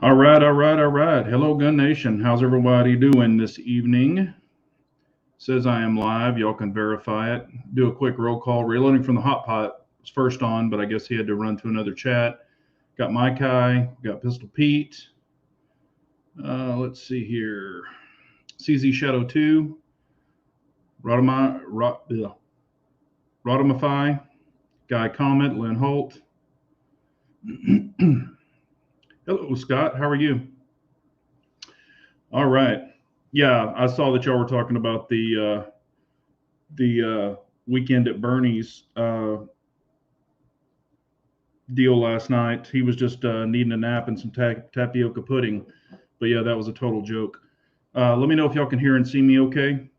All right, all right, all right. Hello, Gun Nation. How's everybody doing this evening? Says I am live. Y'all can verify it. Do a quick roll call. Reloading from the hot pot was first on, but I guess he had to run to another chat. Got Mike High, got Pistol Pete. Let's see here. CZ Shadow 2, Rotomify, Guy Comet, Lynn Holt. Hello, Scott. How are you? All right. Yeah, I saw that y'all were talking about the weekend at Bernie's deal last night. He was just needing a nap and some tapioca pudding. But yeah, that was a total joke. Let me know if y'all can hear and see me okay.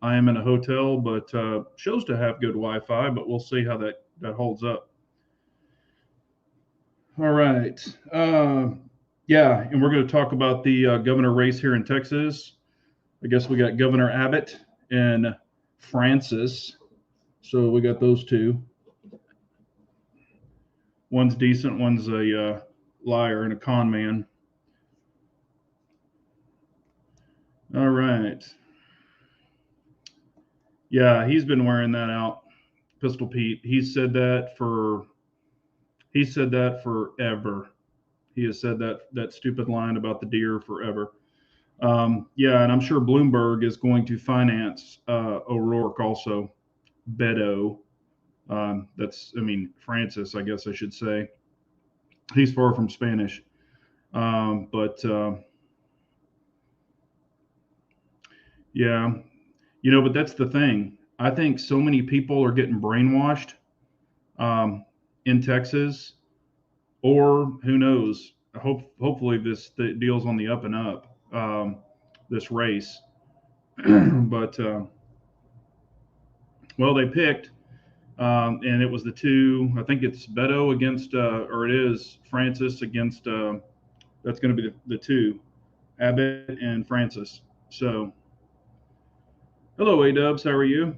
I am in a hotel, but shows to have good Wi-Fi, but we'll see how that holds up. All right. Yeah, and we're going to talk about the governor race here in Texas. I guess we got Governor Abbott and Francis. So we got those two. One's decent, one's a liar and a con man. All right. Yeah, he's been wearing that out, Pistol Pete. He said that forever. He has said that stupid line about the deer forever. Yeah, and I'm sure Bloomberg is going to finance O'Rourke also. Beto. Francis, I guess I should say. He's far from Spanish. But yeah, but that's the thing. I think so many people are getting brainwashed in Texas, or who knows? Hopefully the deal's on the up and up. This race, but well, they picked, and it was the two. I think it's Beto against, or it is Francis against. That's going to be the two, Abbott and Francis. So, hello, A-Dubs. How are you?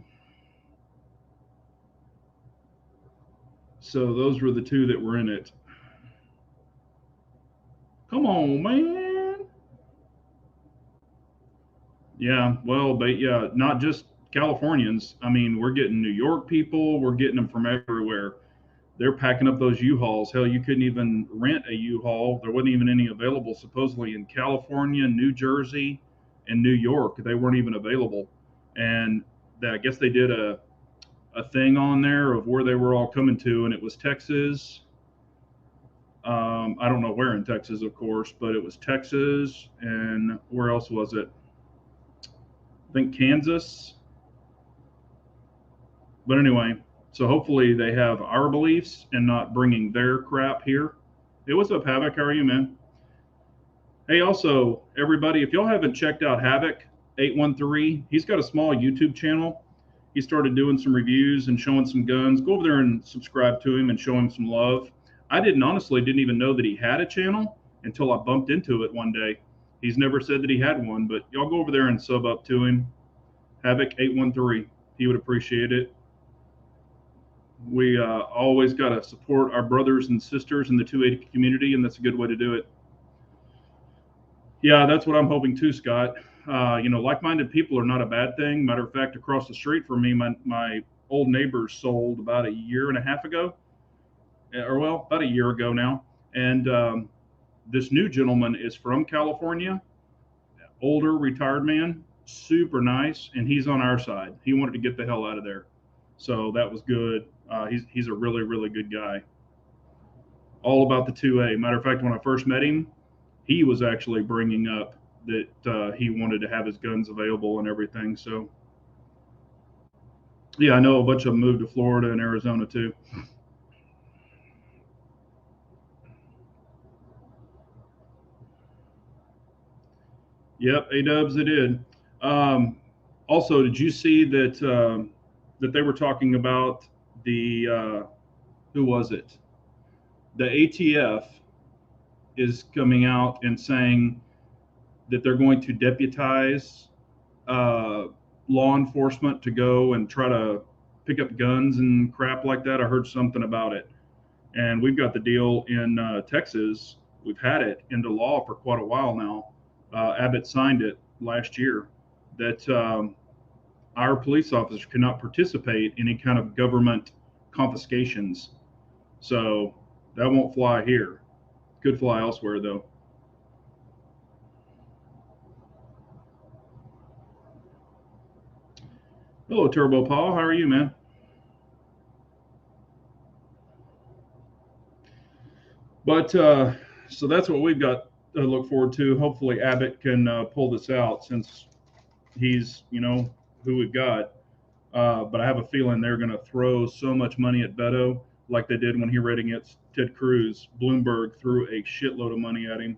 So those were the two that were in it. Come on, man. Yeah, well, but yeah, not just Californians. I mean, we're getting New York people. We're getting them from everywhere. They're packing up those U-Hauls. Hell, you couldn't even rent a U-Haul. There wasn't even any available supposedly in California, New Jersey, and New York. They weren't even available. And I guess they did a thing on there of where they were all coming to, and it was Texas. I don't know where in Texas, of course, but it was Texas, and where else was it? I think Kansas. But anyway, so hopefully they have our beliefs and not bringing their crap here. Hey, what's up, Havoc? How are you, man? Hey, also, everybody, if y'all haven't checked out Havoc 813, he's got a small YouTube channel. He started doing some reviews and showing some guns. Go over there and subscribe to him and show him some love. I didn't even know that he had a channel until I bumped into it one day. He's never said that he had one, but y'all go over there and sub up to him. Havoc 813. He would appreciate it. We always got to support our brothers and sisters in the 280 community, and that's a good way to do it. Yeah, that's what I'm hoping too, Scott. Like-minded people are not a bad thing. Matter of fact, across the street from me, my old neighbors sold about a year and a half ago, or well, about a year ago now. And this new gentleman is from California, older, retired man, super nice, and he's on our side. He wanted to get the hell out of there, so that was good. He's a really, really good guy. All about the 2A. Matter of fact, when I first met him, he was actually bringing up that he wanted to have his guns available and everything. So, yeah, I know a bunch of them moved to Florida and Arizona too. Yep, A-Dubs, they did. Also, did you see that they were talking about who was it? The ATF is coming out and saying that they're going to deputize law enforcement to go and try to pick up guns and crap like that. I heard something about it. And we've got the deal in Texas we've had it into law for quite a while now. Abbott signed it last year that our police officers cannot participate in any kind of government confiscations. So that won't fly here. Could fly elsewhere though. Hello, Turbo Paul. How are you, man? But so that's what we've got to look forward to. Hopefully, Abbott can pull this out since he's, who we've got. But I have a feeling they're going to throw so much money at Beto like they did when he ran against Ted Cruz. Bloomberg threw a shitload of money at him.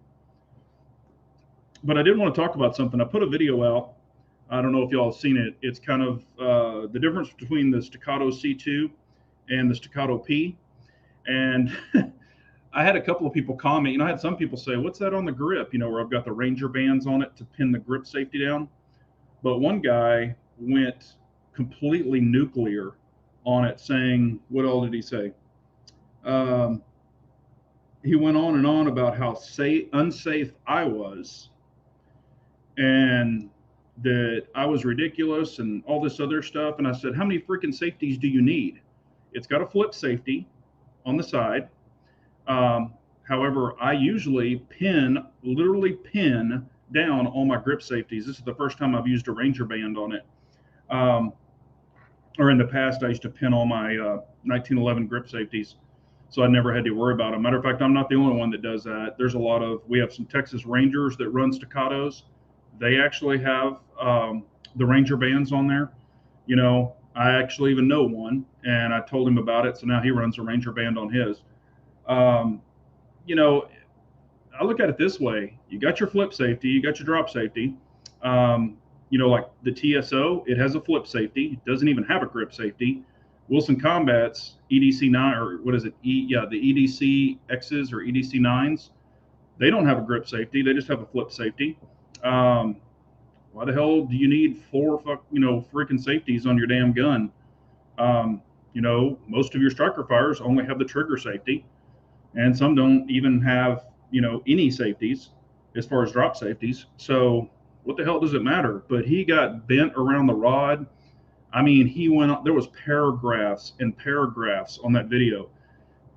But I did want to talk about something. I put a video out. I don't know if y'all have seen it. It's kind of the difference between the Staccato C2 and the Staccato P. And I had a couple of people comment. I had some people say, "What's that on the grip?" Where I've got the Ranger bands on it to pin the grip safety down. But one guy went completely nuclear on it, saying, what all did he say? He went on and on about how unsafe I was, and that I was ridiculous and all this other stuff. And I said, how many freaking safeties do you need? It's got a flip safety on the side. However, I usually literally pin down all my grip safeties. This is the first time I've used a Ranger band on it. Or in the past, I used to pin all my 1911 grip safeties, so I never had to worry about them. Matter of fact, I'm not the only one that does that. We have some Texas Rangers that run Staccatos. They actually have the Ranger bands on there. I actually even know one, and I told him about it, so now he runs a Ranger band on his. I look at it this way. You got your flip safety, you got your drop safety. Like the TSO, it has a flip safety. It doesn't even have a grip safety. Wilson Combat's EDC 9, or what is it? The EDC X's or EDC 9s, they don't have a grip safety. They just have a flip safety. Why the hell do you need 4 freaking safeties on your damn gun? Most of your striker fires only have the trigger safety, and some don't even have, any safeties as far as drop safeties. So what the hell does it matter? But he got bent around the rod. I mean, there was paragraphs and paragraphs on that video.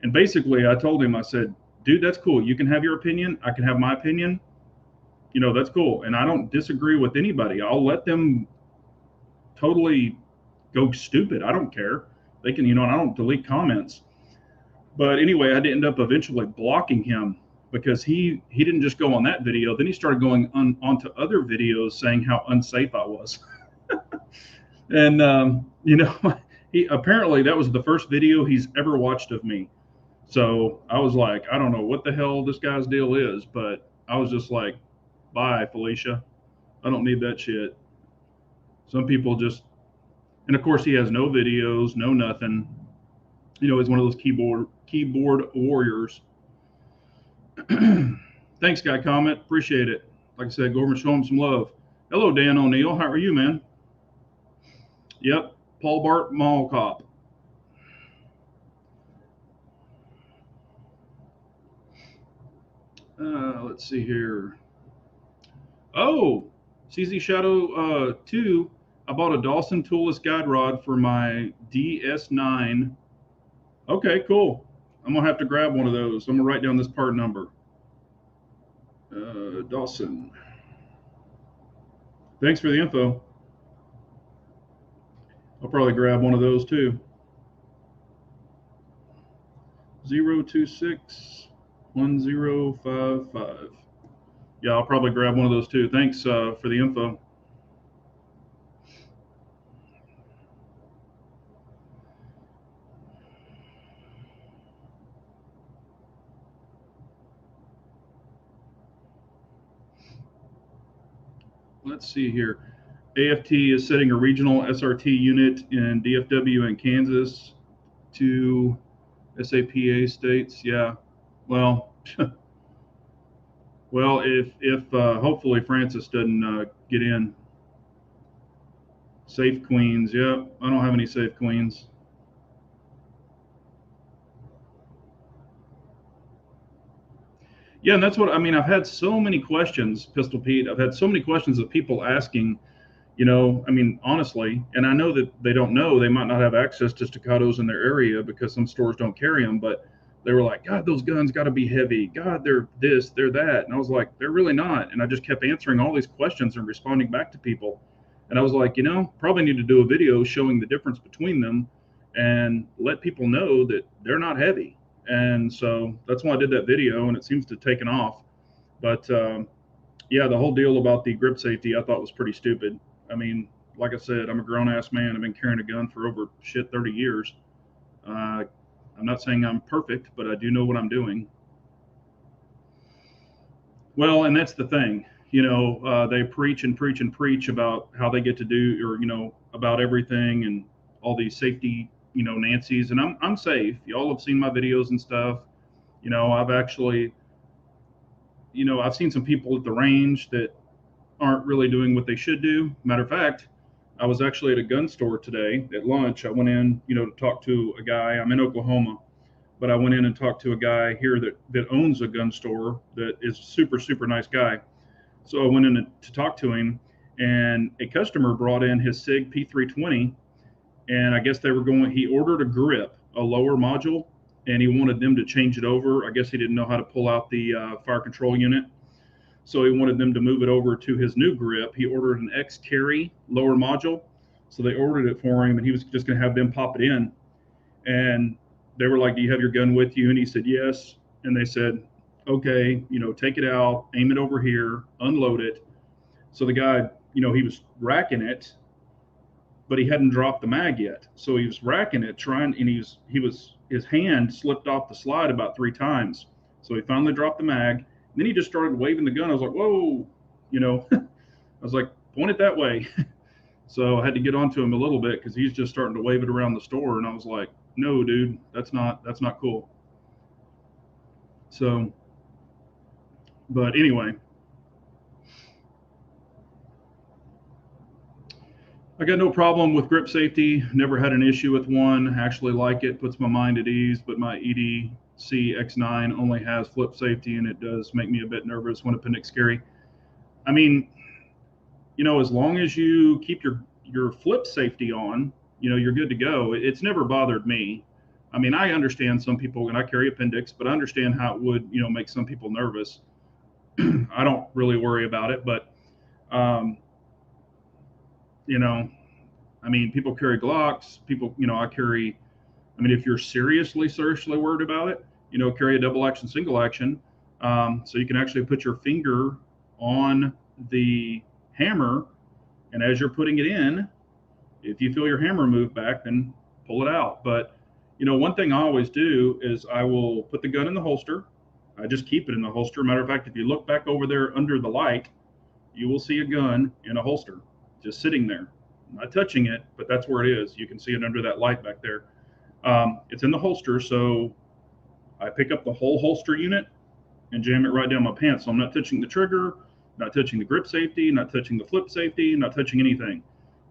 And basically I told him, I said, dude, that's cool. You can have your opinion. I can have my opinion. That's cool. And I don't disagree with anybody. I'll let them totally go stupid. I don't care. They can, and I don't delete comments. But anyway, I had to end up eventually blocking him because he didn't just go on that video. Then he started going onto other videos saying how unsafe I was. And, he apparently that was the first video he's ever watched of me. So I was like, I don't know what the hell this guy's deal is, but I was just like, bye, Felicia. I don't need that shit. Some people just, and of course he has no videos, no nothing. He's one of those keyboard warriors. Thanks, Guy Comment. Appreciate it. Like I said, go over and show him some love. Hello, Dan O'Neill. How are you, man? Yep, Paul Bart Mall Cop. Let's see here. Oh, CZ Shadow 2. I bought a Dawson toolless guide rod for my DS9. Okay, cool. I'm going to have to grab one of those. I'm going to write down this part number. Dawson. Thanks for the info. I'll probably grab one of those too. 0261055. Yeah, I'll probably grab one of those too. Thanks for the info. Let's see here. AFT is setting a regional SRT unit in DFW and Kansas to SAPA states. Yeah. Well, if hopefully Francis doesn't get in. Safe Queens. Yep. I don't have any Safe Queens. Yeah, and that's what I mean. I've had so many questions, Pistol Pete. I've had so many questions of people asking, I mean, honestly, and I know that they don't know, they might not have access to staccatos in their area because some stores don't carry them, but they were like, God, those guns got to be heavy. God, they're this, they're that. And I was like, they're really not. And I just kept answering all these questions and responding back to people. And I was like, probably need to do a video showing the difference between them and let people know that they're not heavy. And so that's why I did that video, and it seems to have taken off. But yeah, the whole deal about the grip safety I thought was pretty stupid. I mean, like I said, I'm a grown ass man. I've been carrying a gun for over 30 years. Uh, I'm not saying I'm perfect, but I do know what I'm doing. Well, and that's the thing. They preach and preach and preach about how they get to do, or about everything and all these safety, Nancy's, and I'm safe. Y'all have seen my videos and stuff. I've actually, I've seen some people at the range that aren't really doing what they should do. Matter of fact, I was actually at a gun store today at lunch. I went in, to talk to a guy. I'm in Oklahoma, but I went in and talked to a guy here that owns a gun store that is a super, super nice guy. So I went in to talk to him, and a customer brought in his Sig P320, and I guess he ordered a grip, a lower module, and he wanted them to change it over. I guess he didn't know how to pull out the fire control unit. So he wanted them to move it over to his new grip. He ordered an X carry lower module. So they ordered it for him, and he was just going to have them pop it in. And they were like, do you have your gun with you? And he said, yes. And they said, okay, take it out, aim it over here, unload it. So the guy, he was racking it, but he hadn't dropped the mag yet. So he was racking it, trying, and his hand slipped off the slide about 3 times. So he finally dropped the mag. Then he just started waving the gun. I was like, whoa, I was like, point it that way. So I had to get onto him a little bit because he's just starting to wave it around the store. And I was like, no, dude, that's not cool. So, but anyway, I got no problem with grip safety. Never had an issue with one. Actually like it, puts my mind at ease, but my EDC X9 only has flip safety, and it does make me a bit nervous when appendix carry. I mean, as long as you keep your flip safety on, you're good to go. It's never bothered me. I mean, I understand some people, and I carry appendix, but I understand how it would, make some people nervous. I don't really worry about it, but, I mean, people carry Glocks. People, I carry. I mean, if you're seriously worried about it, carry a double action, single action, so you can actually put your finger on the hammer, and as you're putting it in, if you feel your hammer move back, then pull it out. But one thing I always do is I will put the gun in the holster. I just keep it in the holster. Matter of fact, if you look back over there under the light, you will see a gun in a holster just sitting there. I'm not touching it, but that's where it is. You can see it under that light back there. It's in the holster, so I pick up the whole holster unit and jam it right down my pants. So I'm not touching the trigger, not touching the grip safety, not touching the flip safety, not touching anything.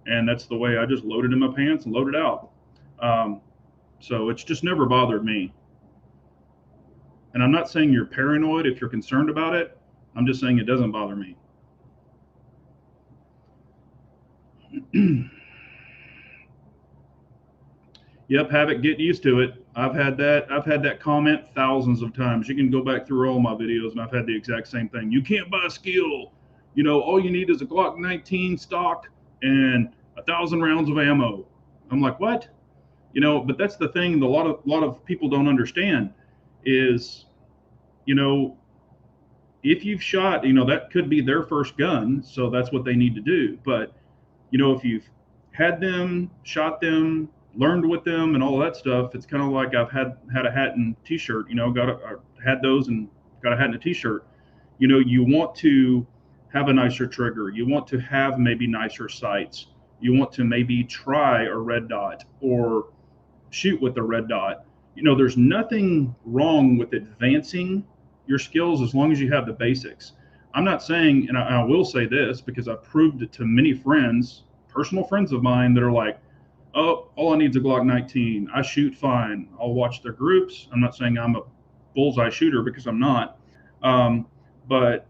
And that's the way I just load it in my pants and load it out. So it's just never bothered me. And I'm not saying you're paranoid if you're concerned about it. I'm just saying it doesn't bother me. Yep, Havoc, get used to it. I've had that comment thousands of times. You can go back through all my videos, and I've had the exact same thing. You can't buy skill. All you need is a Glock 19 stock and 1,000 rounds of ammo. I'm like, what? But that's the thing. A lot of people don't understand is, if you've shot, that could be their first gun, so that's what they need to do. But if you've had them, shot them, learned with them, and all that stuff, it's kind of like I've had a hat and t-shirt. Had those and got a hat and a t-shirt. You want to have a nicer trigger. You want to have maybe nicer sights. You want to maybe try a red dot or shoot with a red dot. There's nothing wrong with advancing your skills as long as you have the basics. I'm not saying, and I will say this because I've proved it to many friends, personal friends of mine that are like, oh, all I need is a Glock 19. I shoot fine. I'll watch their groups. I'm not saying I'm a bullseye shooter because I'm not. But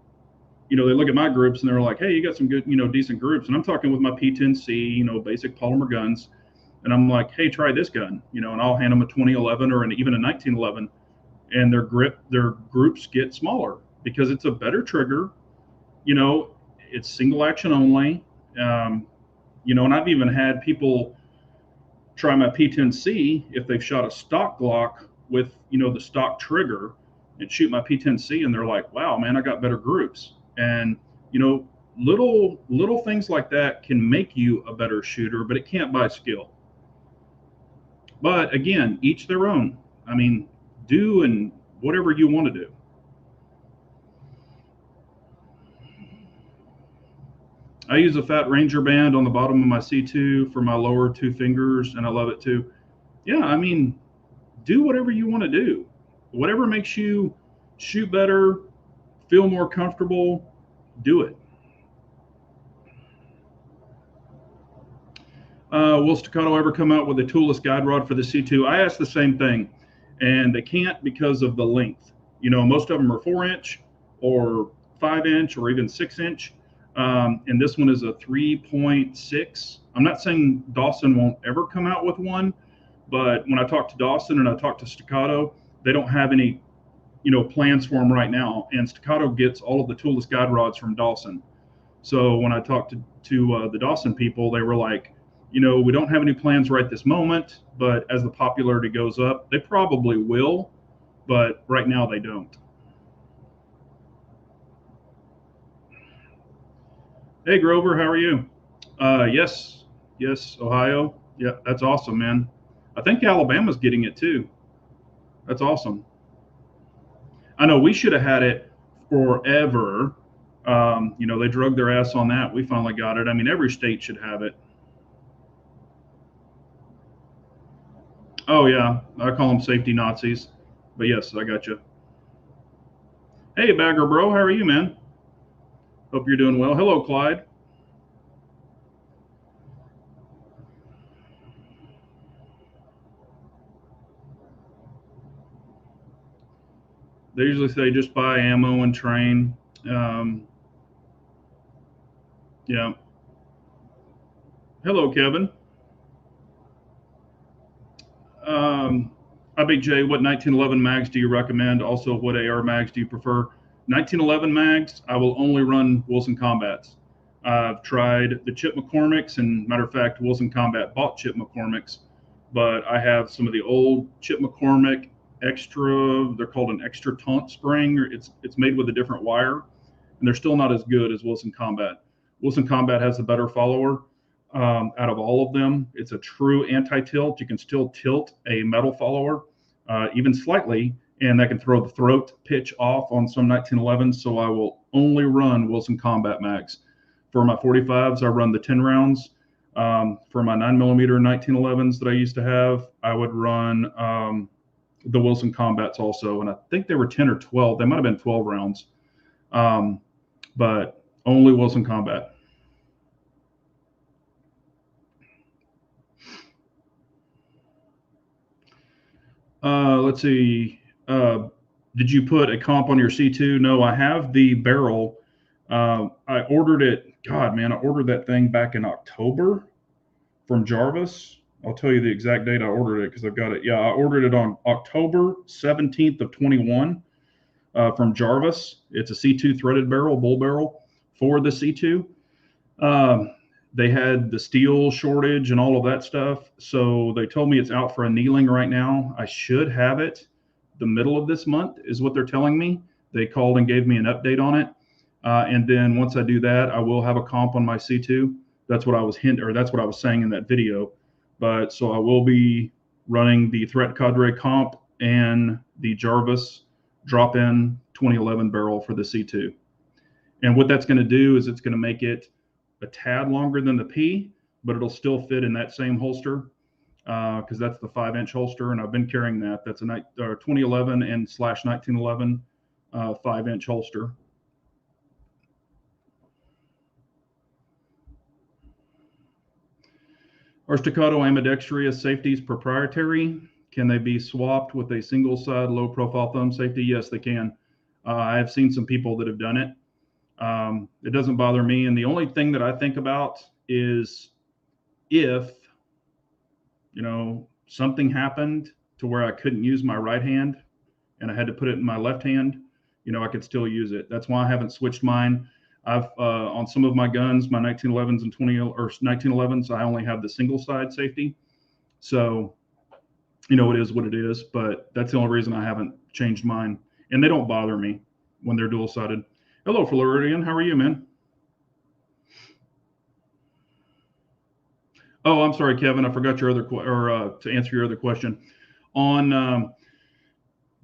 you know, they look at my groups and they're like, hey, you got some good, you know, decent groups. And I'm talking with my P10C, you know, basic polymer guns. And I'm like, hey, try this gun, you know, and I'll hand them a 2011 or even a 1911, and their groups get smaller because it's a better trigger, you know, it's single action only. Um, you know, and I've even had people try my P10C if they've shot a stock Glock with, you know, the stock trigger and shoot my P10C, and they're like, wow, man, I got better groups. And, you know, little things like that can make you a better shooter, but it can't buy skill. But again, each their own. I mean, do and whatever you want to do. I use a fat Ranger band on the bottom of my C2 for my lower two fingers, and I love it too. Yeah, I mean, do whatever you want to do. Whatever makes you shoot better, feel more comfortable, do it. Will Staccato ever come out with a toolless guide rod for the C2? I asked the same thing, and they can't because of the length. You know, most of them are 4-inch or 5-inch or even 6-inch. And this one is a 3.6. I'm not saying Dawson won't ever come out with one, but when I talked to Dawson and I talked to Staccato, they don't have any, you know, plans for them right now. And Staccato gets all of the toolless guide rods from Dawson. So when I talked to the Dawson people, they were like, you know, we don't have any plans right this moment, but as the popularity goes up, they probably will, but right now they don't. Hey, Grover, how are you? Yes, yes, Ohio. Yeah, that's awesome, man. I think Alabama's getting it too. That's awesome. I know we should have had it forever. You know, they drug their ass on that. We finally got it. I mean, every state should have it. Oh yeah, I call them safety Nazis. But yes, I got you. Hey, Bagger Bro, how are you, man? Hope you're doing well. Hello, Clyde. They usually say just buy ammo and train. Um, yeah. Hello, Kevin. Um, IBJ, what 1911 mags do you recommend? Also, what AR mags do you prefer? 1911 mags, I will only run Wilson Combats. I've tried the Chip McCormick's, and matter of fact, Wilson Combat bought Chip McCormick's, but I have some of the old Chip McCormick extra. They're called an extra taunt spring. It's made with a different wire, and they're still not as good as Wilson Combat. Wilson Combat has a better follower out of all of them. It's a true anti-tilt. You can still tilt a metal follower, even slightly, and that can throw the throat pitch off on some 1911s. So I will only run Wilson Combat mags. For my 45s, I run the 10 rounds. For my 9mm 1911s that I used to have, I would run the Wilson Combats also, and I think they were 10 or 12. They might have been 12 rounds, but only Wilson Combat. Let's see. Did you put a comp on your C2? No, I have the barrel. I ordered it. God, man, I ordered that thing back in October from Jarvis. I'll tell you the exact date I ordered it because I've got it. Yeah, I ordered it on October 17th of 21 from Jarvis. It's a C2 threaded barrel, bull barrel for the C2. Um, they had the steel shortage and all of that stuff. So they told me it's out for annealing right now. I should have it the middle of this month, is what they're telling me. They called and gave me an update on it. And then once I do that, I will have a comp on my C2. That's what I was that's what I was saying in that video. But so I will be running the Threat Cadre comp and the Jarvis drop-in 2011 barrel for the C2. And what that's going to do is it's going to make it a tad longer than the P, but it'll still fit in that same holster because that's the 5-inch holster, and I've been carrying that. That's a 2011 and slash 1911 5-inch holster. Are Staccato ambidextrous safeties proprietary? Can they be swapped with a single side low profile thumb safety? Yes, they can. I have seen some people that have done it. It doesn't bother me. And the only thing that I think about is if, something happened to where I couldn't use my right hand and I had to put it in my left hand, I could still use it. That's why I haven't switched mine. I've on some of my guns, my 1911s and 1911s, I only have the single side safety. So, it is what it is, but that's the only reason I haven't changed mine. And they don't bother me when they're dual sided. Hello, Floridian. How are you, man? Oh, I'm sorry, Kevin. I forgot your other to answer your other question on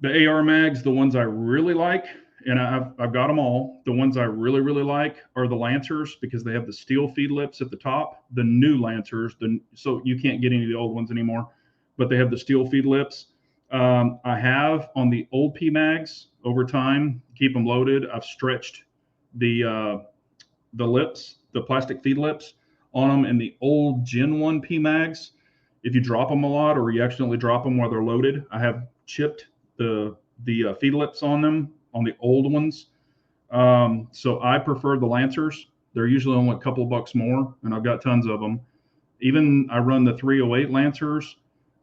the AR mags. The ones I really like, and I've got them all. The ones I really like are the Lancers because they have the steel feed lips at the top. The new Lancers, so you can't get any of the old ones anymore, but they have the steel feed lips. I have on the old P mags over time, keep them loaded. I've stretched the lips, the plastic feed lips on them in the old Gen 1 P mags. If you drop them a lot or you accidentally drop them while they're loaded, I have chipped the feed lips on them on the old ones. So I prefer the Lancers. They're usually only a couple of bucks more, and I've got tons of them. Even I run the 308 Lancers,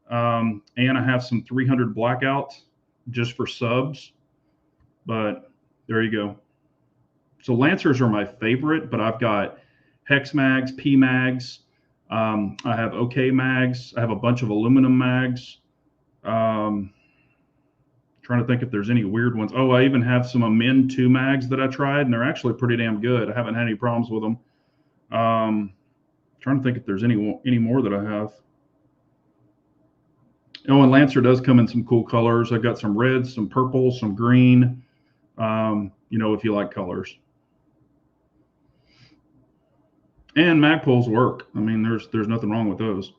and I have some 300 blackouts just for subs. But there you go. So Lancers are my favorite, but I've got Hex mags, P mags. I have OK mags. I have a bunch of aluminum mags. Trying to think if there's any weird ones. Oh, I even have some Amin 2 mags that I tried, and they're actually pretty damn good. I haven't had any problems with them. Trying to think if there's any more that I have. Oh, and Lancer does come in some cool colors. I've got some reds, some purple, some green. If you like colors. And Magpoles work. I mean, there's nothing wrong with those.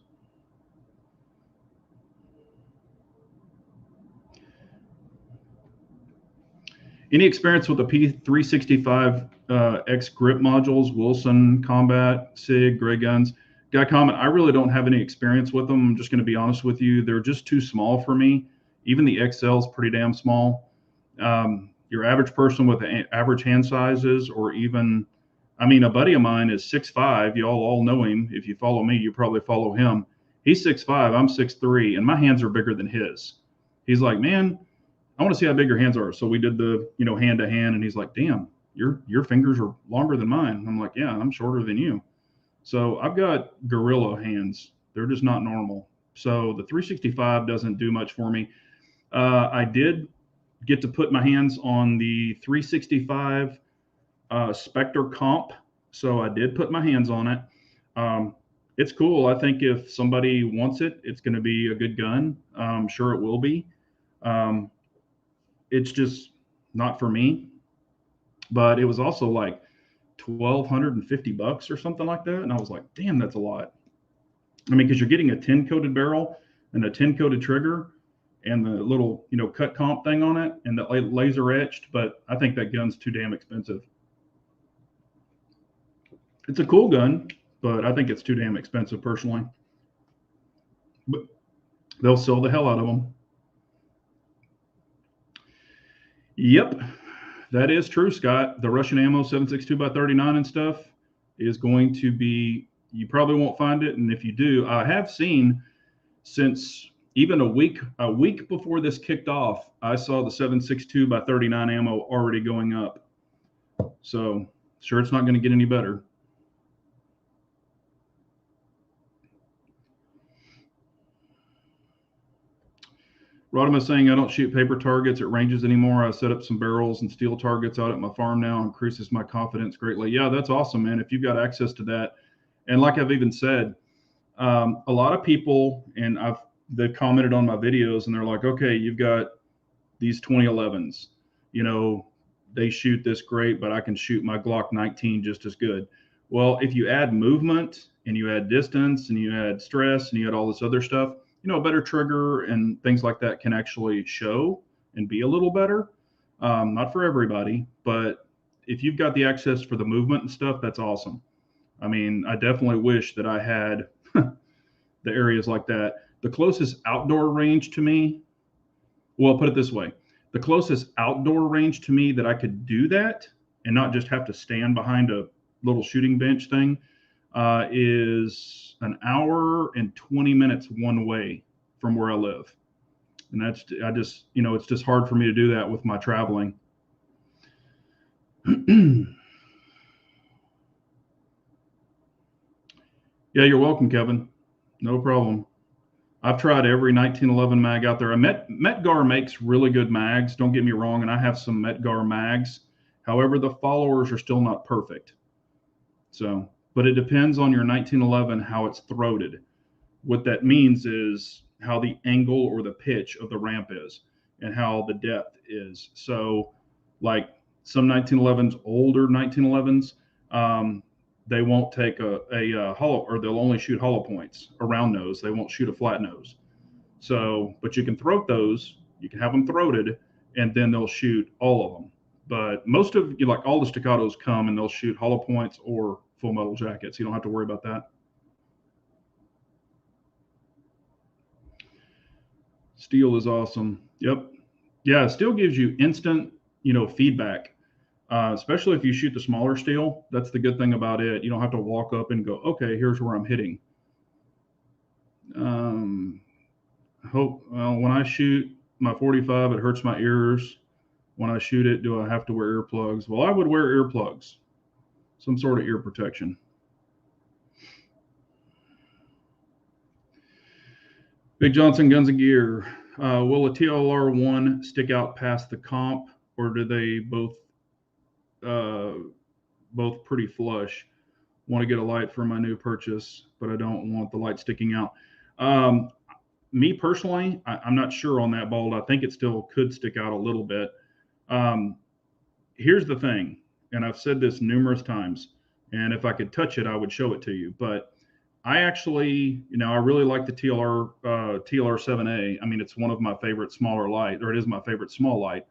Any experience with the P365 X grip modules, Wilson, Combat, Sig, Gray Guns? Guy comment, I really don't have any experience with them. I'm just going to be honest with you. They're just too small for me. Even the XL is pretty damn small. Your average person with average hand sizes, or even, a buddy of mine is 6'5". Y'all all know him. If you follow me, you probably follow him. He's 6'5", I'm 6'3", and my hands are bigger than his. He's like, man, I want to see how big your hands are. So we did the, hand to hand, and he's like, damn, your fingers are longer than mine. I'm like, yeah, I'm shorter than you. So I've got gorilla hands. They're just not normal. So the 365 doesn't do much for me. I did get to put my hands on the 365 Spectre Comp. So I did put my hands on it. It's cool. I think if somebody wants it, it's going to be a good gun. I'm sure it will be. It's just not for me. But it was also like $1,250 or something like that. And I was like, damn, that's a lot. Because you're getting a 10 coated barrel and a 10 coated trigger and the little, cut comp thing on it and the laser etched. But I think that gun's too damn expensive. It's a cool gun, but I think it's too damn expensive personally. But they'll sell the hell out of them. Yep, that is true, Scott. The Russian ammo 7.62x39 and stuff is going to be, you probably won't find it. And if you do, I have seen since even a week before this kicked off, I saw the 7.62x39 ammo already going up. So sure, it's not going to get any better. Rodimus saying, I don't shoot paper targets at ranges anymore. I set up some barrels and steel targets out at my farm now. Increases my confidence greatly. Yeah, that's awesome, man. If you've got access to that. And like I've even said, a lot of people, and they've commented on my videos and they're like, okay, you've got these 2011s, they shoot this great, but I can shoot my Glock 19 just as good. Well, if you add movement and you add distance and you add stress and you add all this other stuff, a better trigger and things like that can actually show and be a little better. Not for everybody, but if you've got the access for the movement and stuff, that's awesome. I definitely wish that I had the areas like that. The closest outdoor range to me, well, put it this way. The closest outdoor range to me that I could do that and not just have to stand behind a little shooting bench thing is an hour and 20 minutes one way from where I live. And that's, I just, it's just hard for me to do that with my traveling. Yeah, you're welcome, Kevin. No problem. I've tried every 1911 mag out there. Metgar makes really good mags. Don't get me wrong, and I have some Metgar mags. However, the followers are still not perfect. So, but it depends on your 1911 how it's throated. What that means is how the angle or the pitch of the ramp is and how the depth is. So, like some 1911s, older 1911s, they won't take a hollow, or they'll only shoot hollow points, a round nose. They won't shoot a flat nose. So, but you can throat those. You can have them throated, and then they'll shoot all of them. But most of like all the Staccatos come and they'll shoot hollow points or full metal jackets. You don't have to worry about that. Steel is awesome. Yep. Yeah, steel gives you instant, feedback. Especially if you shoot the smaller steel. That's the good thing about it. You don't have to walk up and go, okay, here's where I'm hitting. When I shoot my 45, it hurts my ears. When I shoot it, do I have to wear earplugs? Well, I would wear earplugs, some sort of ear protection. Big Johnson Guns and Gear. Will a TLR1 stick out past the comp, or do they both pretty flush? Want to get a light for my new purchase, but I don't want the light sticking out. Me personally, I'm not sure on that bolt. I think it still could stick out a little bit. Here's the thing, and I've said this numerous times, and if I could touch it, I would show it to you. But I actually, I really like the TLR7A. I mean, it's one of my favorite smaller light, or it is my favorite small light.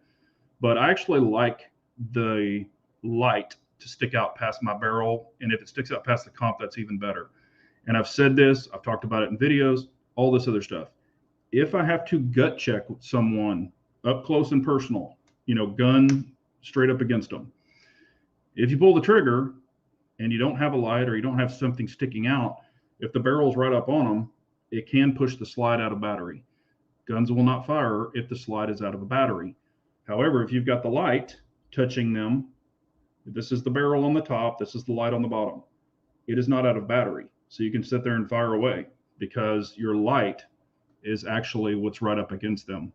But I actually like the light to stick out past my barrel, and if it sticks out past the comp, that's even better. And I've said this, I've talked about it in videos, all this other stuff. If I have to gut check someone up close and personal, gun straight up against them, if you pull the trigger and you don't have a light or you don't have something sticking out, if the barrel's right up on them, it can push the slide out of battery. Guns will not fire if the slide is out of a battery. However, if you've got the light touching them, this is the barrel on the top, this is the light on the bottom, it is not out of battery. So you can sit there and fire away because your light is actually what's right up against them.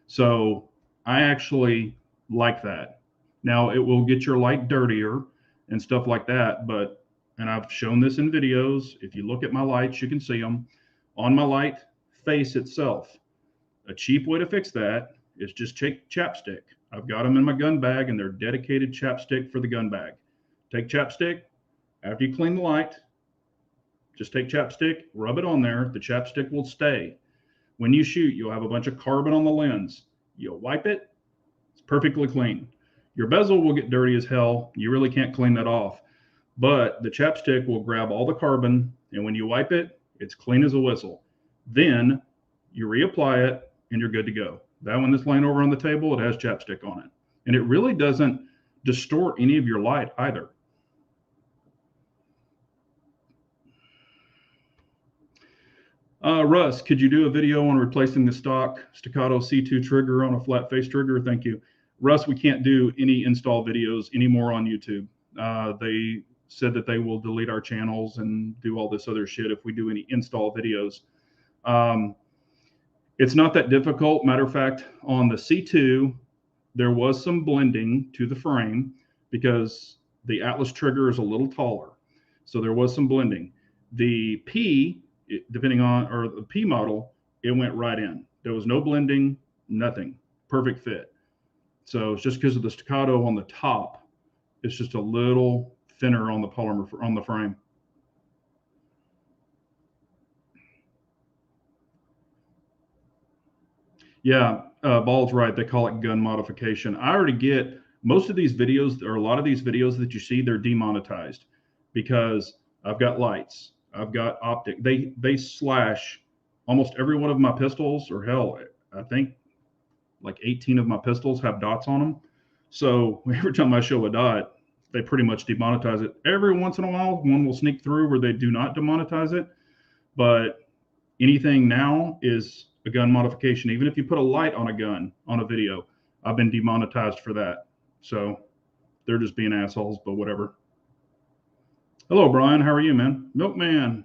So I actually like that. Now it will get your light dirtier and stuff like that, and I've shown this in videos. If you look at my lights, you can see them on my light face itself. A cheap way to fix that is just take chapstick. I've got them in my gun bag, and they're dedicated chapstick for the gun bag. Take chapstick after you clean the light. Just take chapstick, rub it on there. The chapstick will stay. When you shoot, you'll have a bunch of carbon on the lens. You'll wipe it. It's perfectly clean. Your bezel will get dirty as hell. You really can't clean that off. But the chapstick will grab all the carbon, and when you wipe it, it's clean as a whistle. Then you reapply it, and you're good to go. That one that's laying over on the table, it has chapstick on it. And it really doesn't distort any of your light either. Russ, could you do a video on replacing the stock Staccato C2 trigger on a flat face trigger? Thank you. Russ, we can't do any install videos anymore on YouTube. They said that they will delete our channels and do all this other shit if we do any install videos. It's not that difficult. Matter of fact, on the C2, there was some blending to the frame because the Atlas trigger is a little taller. So there was some blending. The P, depending on, or the P model, it went right in. There was no blending, nothing. Perfect fit. So it's just because of the Staccato on the top, it's just a little thinner on the polymer on the frame. Yeah, Bald's right. They call it gun modification. I already get most of these videos, or a lot of these videos that you see, they're demonetized because I've got lights, I've got optic. They slash almost every one of my pistols, or hell, I think like 18 of my pistols have dots on them. So every time I show a dot, they pretty much demonetize it. Every once in a while, one will sneak through where they do not demonetize it. But anything now is a gun modification. Even if you put a light on a gun on a video, I've been demonetized for that. So they're just being assholes, but whatever. Hello, Brian. How are you, man? Milkman.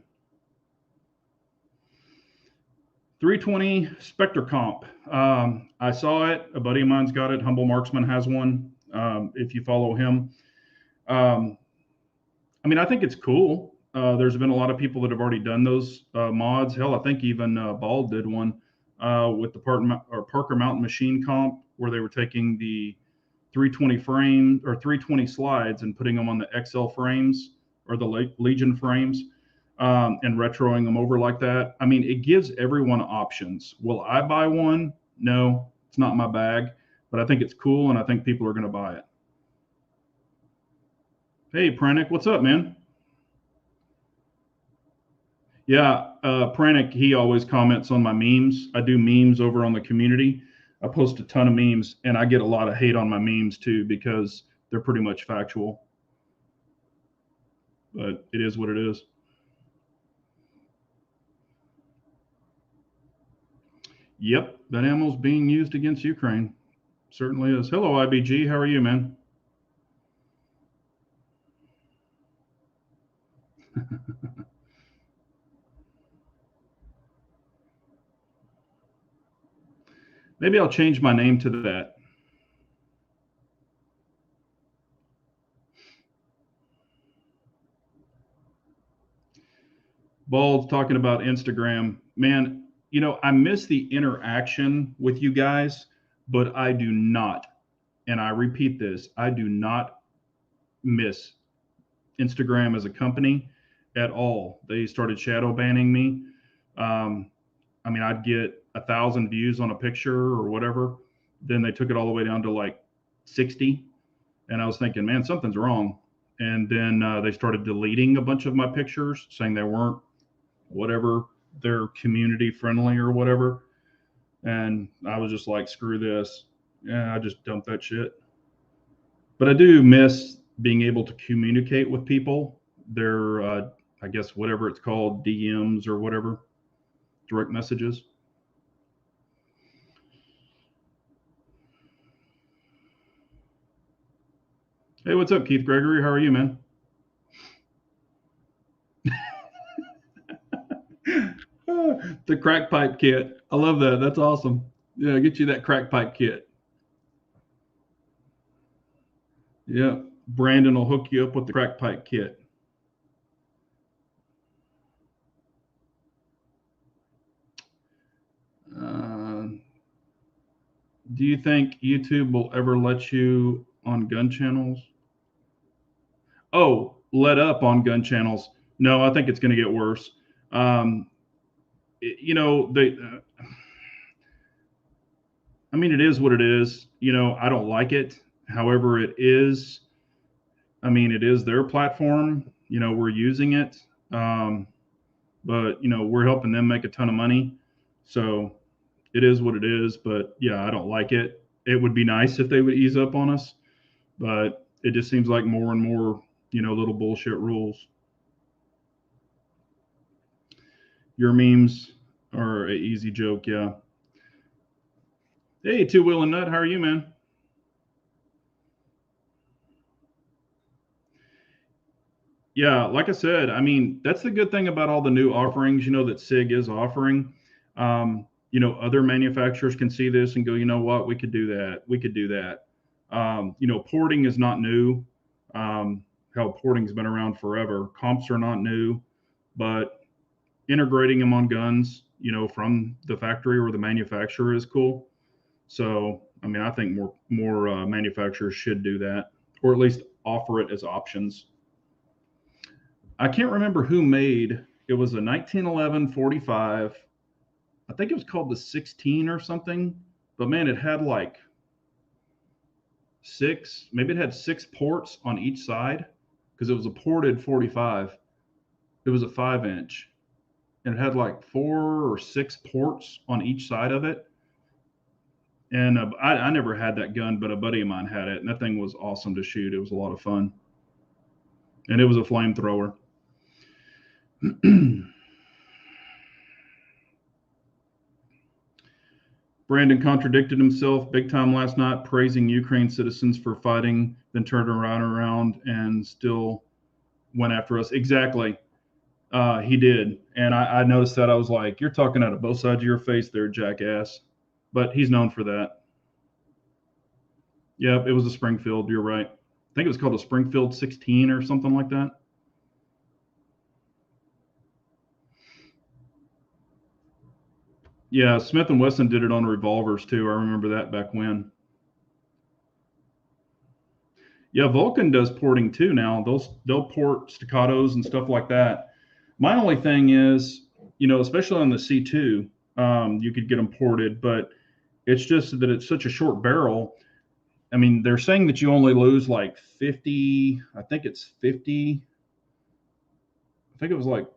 320 Spectre Comp. I saw it. A buddy of mine's got it. Humble Marksman has one. If you follow him, I mean, I think it's cool. There's been a lot of people that have already done those mods. Hell, I think even Bald did one with the Parker Mountain Machine Comp, where they were taking the 320 frame or 320 slides and putting them on the XL frames or the Legion frames and retroing them over like that. I mean, it gives everyone options. Will I buy one? No, it's not my bag, but I think it's cool and I think people are going to buy it. Hey, Pranic, what's up, man? Yeah, Pranic, he always comments on my memes. I do memes over on the community. I post a ton of memes, and I get a lot of hate on my memes too because they're pretty much factual. But it is what it is. Yep, that ammo's being used against Ukraine. Certainly is. Hello, IBG. How are you, man? Maybe I'll change my name to that. Bald's talking about Instagram. Man, you know, I miss the interaction with you guys, but I do not, and I repeat this, I do not miss Instagram as a company at all. They started shadow banning me. I mean, I'd get 1,000 views on a picture or whatever. Then they took it all the way down to like 60. And I was thinking, man, something's wrong. And then they started deleting a bunch of my pictures, saying they weren't whatever, they're community friendly or whatever. And I was just like, screw this. Yeah, I just dumped that shit. But I do miss being able to communicate with people. Their, I guess, whatever it's called, DMs or whatever, direct messages. Hey, what's up, Keith Gregory? How are you, man? The crack pipe kit. I love that. That's awesome. Yeah, get you that crack pipe kit. Yeah, Brandon will hook you up with the crack pipe kit. Uh, do you think YouTube will ever let you on gun channels? Oh, let up on gun channels. No, I think it's going to get worse. You know, I mean, it is what it is. You know, I don't like it. However, it is. I mean, it is their platform. You know, we're using it, but you know, we're helping them make a ton of money. So it is what it is. But yeah, I don't like it. It would be nice if they would ease up on us, but it just seems like more and more, you know, little bullshit rules. Your memes are an easy joke. Yeah. Hey, Two Wheel and Nut, how are you, man? Yeah, like I said, I mean, that's the good thing about all the new offerings, you know, that SIG is offering. You know, other manufacturers can see this and go, you know what, we could do that. We could do that. You know, porting is not new. Hell, porting's been around forever. Comps are not new, but integrating them on guns, you know, from the factory or the manufacturer is cool. So, I mean, I think more manufacturers should do that, or at least offer it as options. I can't remember who made it. Was a 1911 45. I think it was called the 16 or something. But man, it had like six, maybe it had six ports on each side because it was a ported 45. It was a 5 inch and it had like 4 or 6 ports on each side of it. And I never had that gun, but a buddy of mine had it, and that thing was awesome to shoot. It was a lot of fun, and it was a flamethrower. Brandon contradicted himself big time last night, praising Ukraine citizens for fighting, then turned around and still went after us. Exactly. He did. And I noticed that. I was like, you're talking out of both sides of your face there, jackass. But he's known for that. Yep, it was a Springfield. You're right. I think it was called a Springfield 16 or something like that. Yeah, Smith and Wesson did it on revolvers too. I remember that back when. Yeah, Vulcan does porting too now. They'll port staccatos and stuff like that. My only thing is, especially on the C2, you could get them ported, but it's just that it's such a short barrel. I mean, they're saying that you only lose like 50. I think it's 50. I think it was like,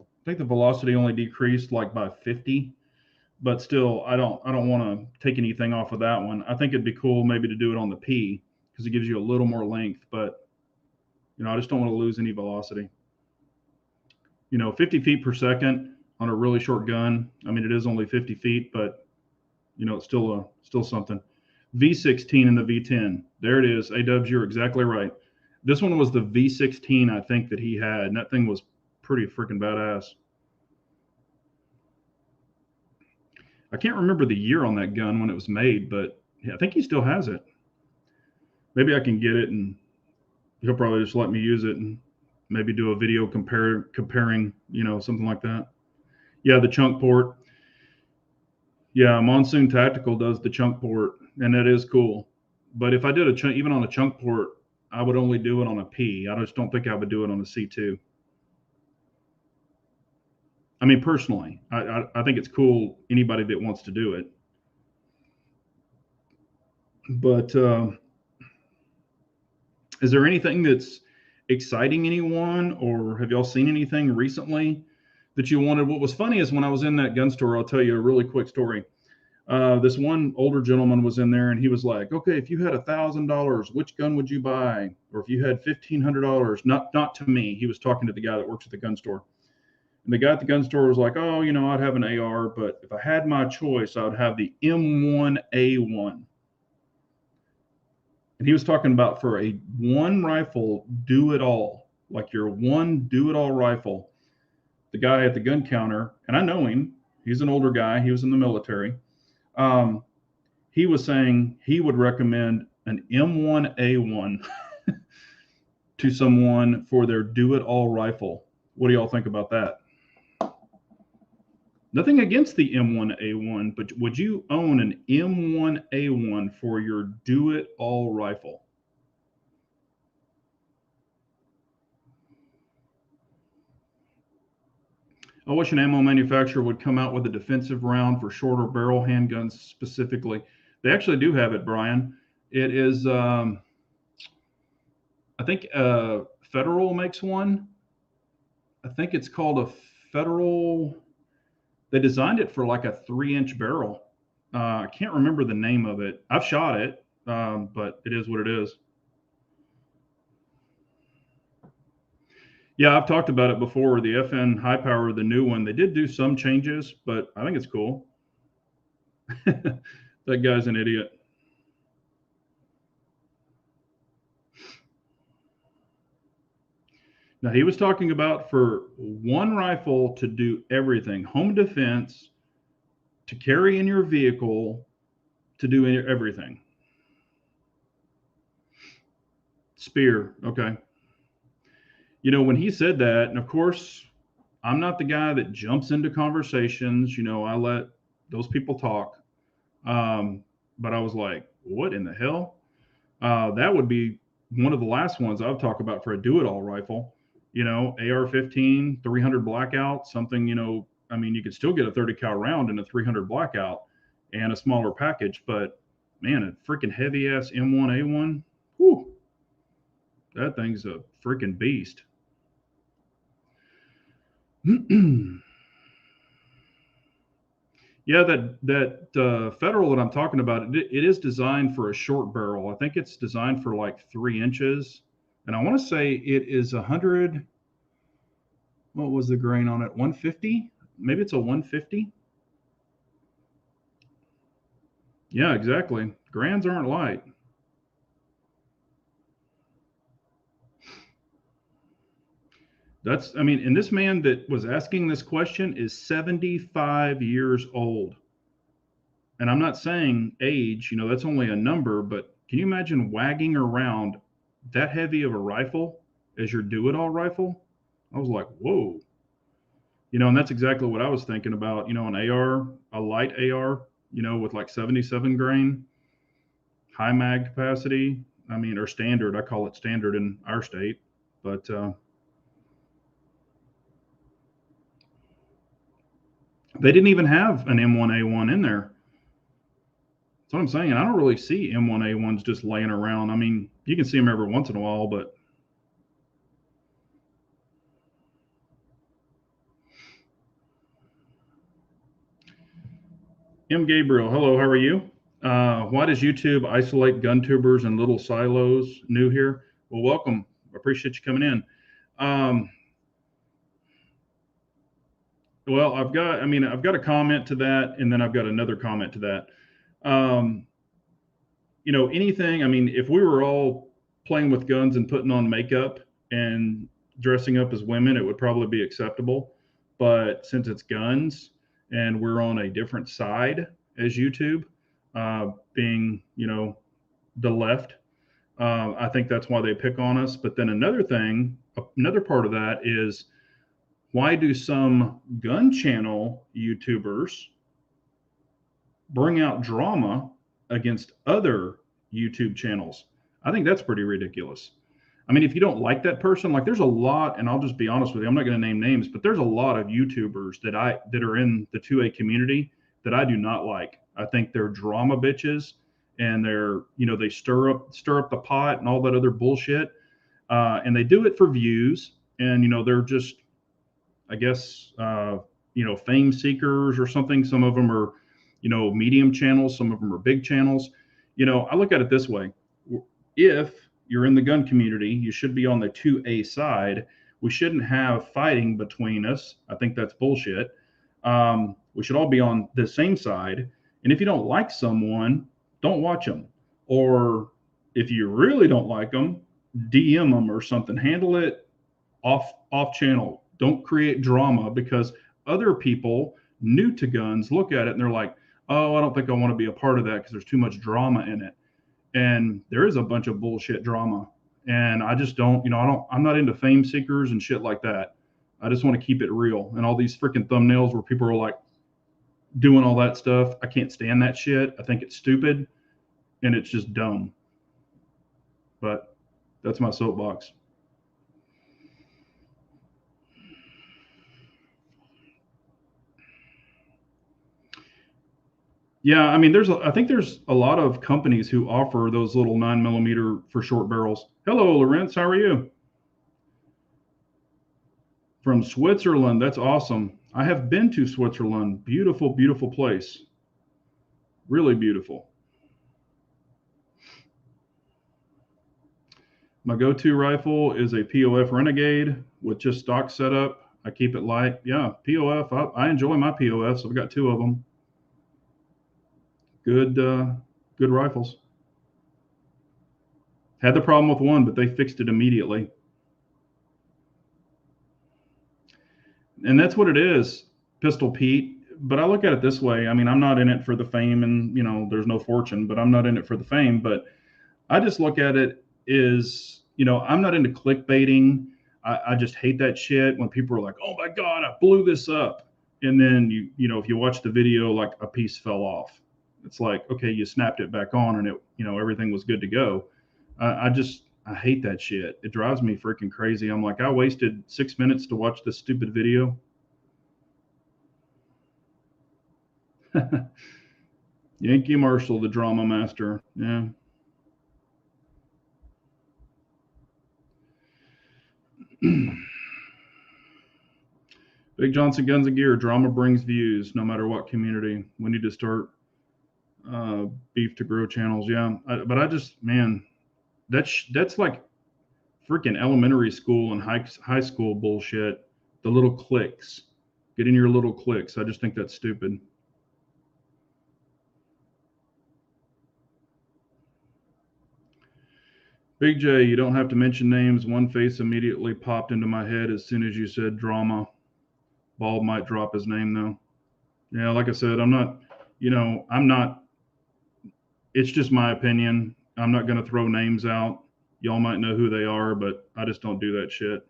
I think the velocity only decreased like by 50. But still, I don't want to take anything off of that one. I think it'd be cool maybe to do it on the P because it gives you a little more length. But I just don't want to lose any velocity. 50 feet per second on a really short gun. I mean, it is only 50 feet, but it's still something. V16 and the V10. There it is. AWs, you're exactly right. This one was the V16, I think, that he had, and that thing was pretty freaking badass. I can't remember the year on that gun when it was made, but I think he still has it. Maybe I can get it, and he'll probably just let me use it and maybe do a video comparing, something like that. Yeah, the chunk port. Yeah, Monsoon Tactical does the chunk port, and that is cool. But if I did even on a chunk port, I would only do it on a P. I just don't think I would do it on a C2. I mean, personally, I think it's cool. Anybody that wants to do it, but is there anything that's exciting anyone, or have y'all seen anything recently that you wanted? What was funny is when I was in that gun store, I'll tell you a really quick story. This one older gentleman was in there and he was like, okay, if you had $1,000, which gun would you buy? Or if you had $1,500, not to me, he was talking to the guy that works at the gun store. And the guy at the gun store was like, oh, I'd have an AR, but if I had my choice, I would have the M1A1. And he was talking about for a one rifle, do it all, like your one do it all rifle. The guy at the gun counter, and I know him, he's an older guy, he was in the military. He was saying he would recommend an M1A1 to someone for their do it all rifle. What do y'all think about that? Nothing against the M1A1, but would you own an M1A1 for your do it all rifle? I wish an ammo manufacturer would come out with a defensive round for shorter barrel handguns specifically. They actually do have it, Brian. It is, I think Federal makes one. I think it's called a Federal. They designed it for like a 3-inch barrel. I can't remember the name of it. I've shot it, but it is what it is. Yeah, I've talked about it before. The FN High Power, the new one, they did do some changes, but I think it's cool. That guy's an idiot. Now, he was talking about for one rifle to do everything: home defense, to carry in your vehicle, to do everything. Spear, okay. When he said that, and of course, I'm not the guy that jumps into conversations. I let those people talk. But I was like, what in the hell? That would be one of the last ones I would talk about for a do-it-all rifle. AR-15, 300 blackout, something. I mean, you could still get a 30 cal round in a 300 blackout and a smaller package, but man, a freaking heavy ass M1A1, whew, that thing's a freaking beast. Yeah, that Federal that I'm talking about, it is designed for a short barrel. I think it's designed for like 3 inches, and I want to say it is 100. What was the grain on it? 150? Maybe it's a 150. Yeah, exactly. Grands aren't light. I mean, and this man that was asking this question is 75 years old. And I'm not saying age, that's only a number, but can you imagine wagging around that heavy of a rifle as your do it all rifle? I was like, whoa. And that's exactly what I was thinking about, an AR, a light AR, with like 77 grain, high mag capacity. I mean, or standard. I call it standard in our state. But they didn't even have an M1A1 in there. That's what I'm saying. I don't really see M1A1s just laying around. I mean, you can see them every once in a while, but M. Gabriel, hello, how are you? Why does YouTube isolate gun tubers in little silos? New here. Well, welcome. I appreciate you coming in. Um, well, I've got a comment to that, and then I've got another comment to that. Um, anything, I mean, if we were all playing with guns and putting on makeup and dressing up as women, it would probably be acceptable. But since it's guns and we're on a different side as YouTube, being, the left, I think that's why they pick on us. But then another part of that is, why do some gun channel YouTubers bring out drama against other YouTube channels? I think that's pretty ridiculous. I mean, if you don't like that person, like there's a lot, and I'll just be honest with you, I'm not going to name names, but there's a lot of YouTubers that are in the 2A community that I do not like. I think they're drama bitches, and they stir up the pot and all that other bullshit, and they do it for views, and they're just, I guess, fame seekers or something. Some of them are, medium channels. Some of them are big channels. I look at it this way: if you're in the gun community, you should be on the 2A side. We shouldn't have fighting between us. I think that's bullshit. We should all be on the same side. And if you don't like someone, don't watch them. Or if you really don't like them, DM them or something. Handle it off channel. Don't create drama, because other people new to guns look at it and they're like, oh, I don't think I want to be a part of that because there's too much drama in it. And there is a bunch of bullshit drama. And I just don't, I'm not into fame seekers and shit like that. I just want to keep it real. And all these freaking thumbnails where people are like doing all that stuff, I can't stand that shit. I think it's stupid and it's just dumb. But that's my soapbox. Yeah, I mean, I think there's a lot of companies who offer those little 9 millimeter for short barrels. Hello, Lorenz, how are you? From Switzerland. That's awesome. I have been to Switzerland. Beautiful, beautiful place. Really beautiful. My go-to rifle is a POF Renegade with just stock setup. I keep it light. Yeah, POF. I enjoy my POFs. I've got two of them. Good, good rifles. Had the problem with one, but they fixed it immediately. And that's what it is, Pistol Pete. But I look at it this way. I mean, I'm not in it for the fame, and there's no fortune, but I'm not in it for the fame. But I just look at it as, I'm not into clickbaiting. I just hate that shit when people are like, oh my God, I blew this up. And then if you watch the video, like a piece fell off. It's like, okay, you snapped it back on and everything was good to go. I hate that shit. It drives me freaking crazy. I'm like, I wasted 6 minutes to watch this stupid video. Yankee Marshall, the drama master. Yeah. Big Johnson Guns and Gear. Drama brings views, no matter what community. We need to start beef to grow channels. Yeah, but I just, man, that's like freaking elementary school and high school bullshit. The little cliques, get in your little cliques. I just think that's stupid. Big J, you don't have to mention names. One face immediately popped into my head as soon as you said drama. Bald might drop his name though. Yeah, like I said, I'm not, I'm not, it's just my opinion. I'm not going to throw names out. Y'all might know who they are, but I just don't do that shit.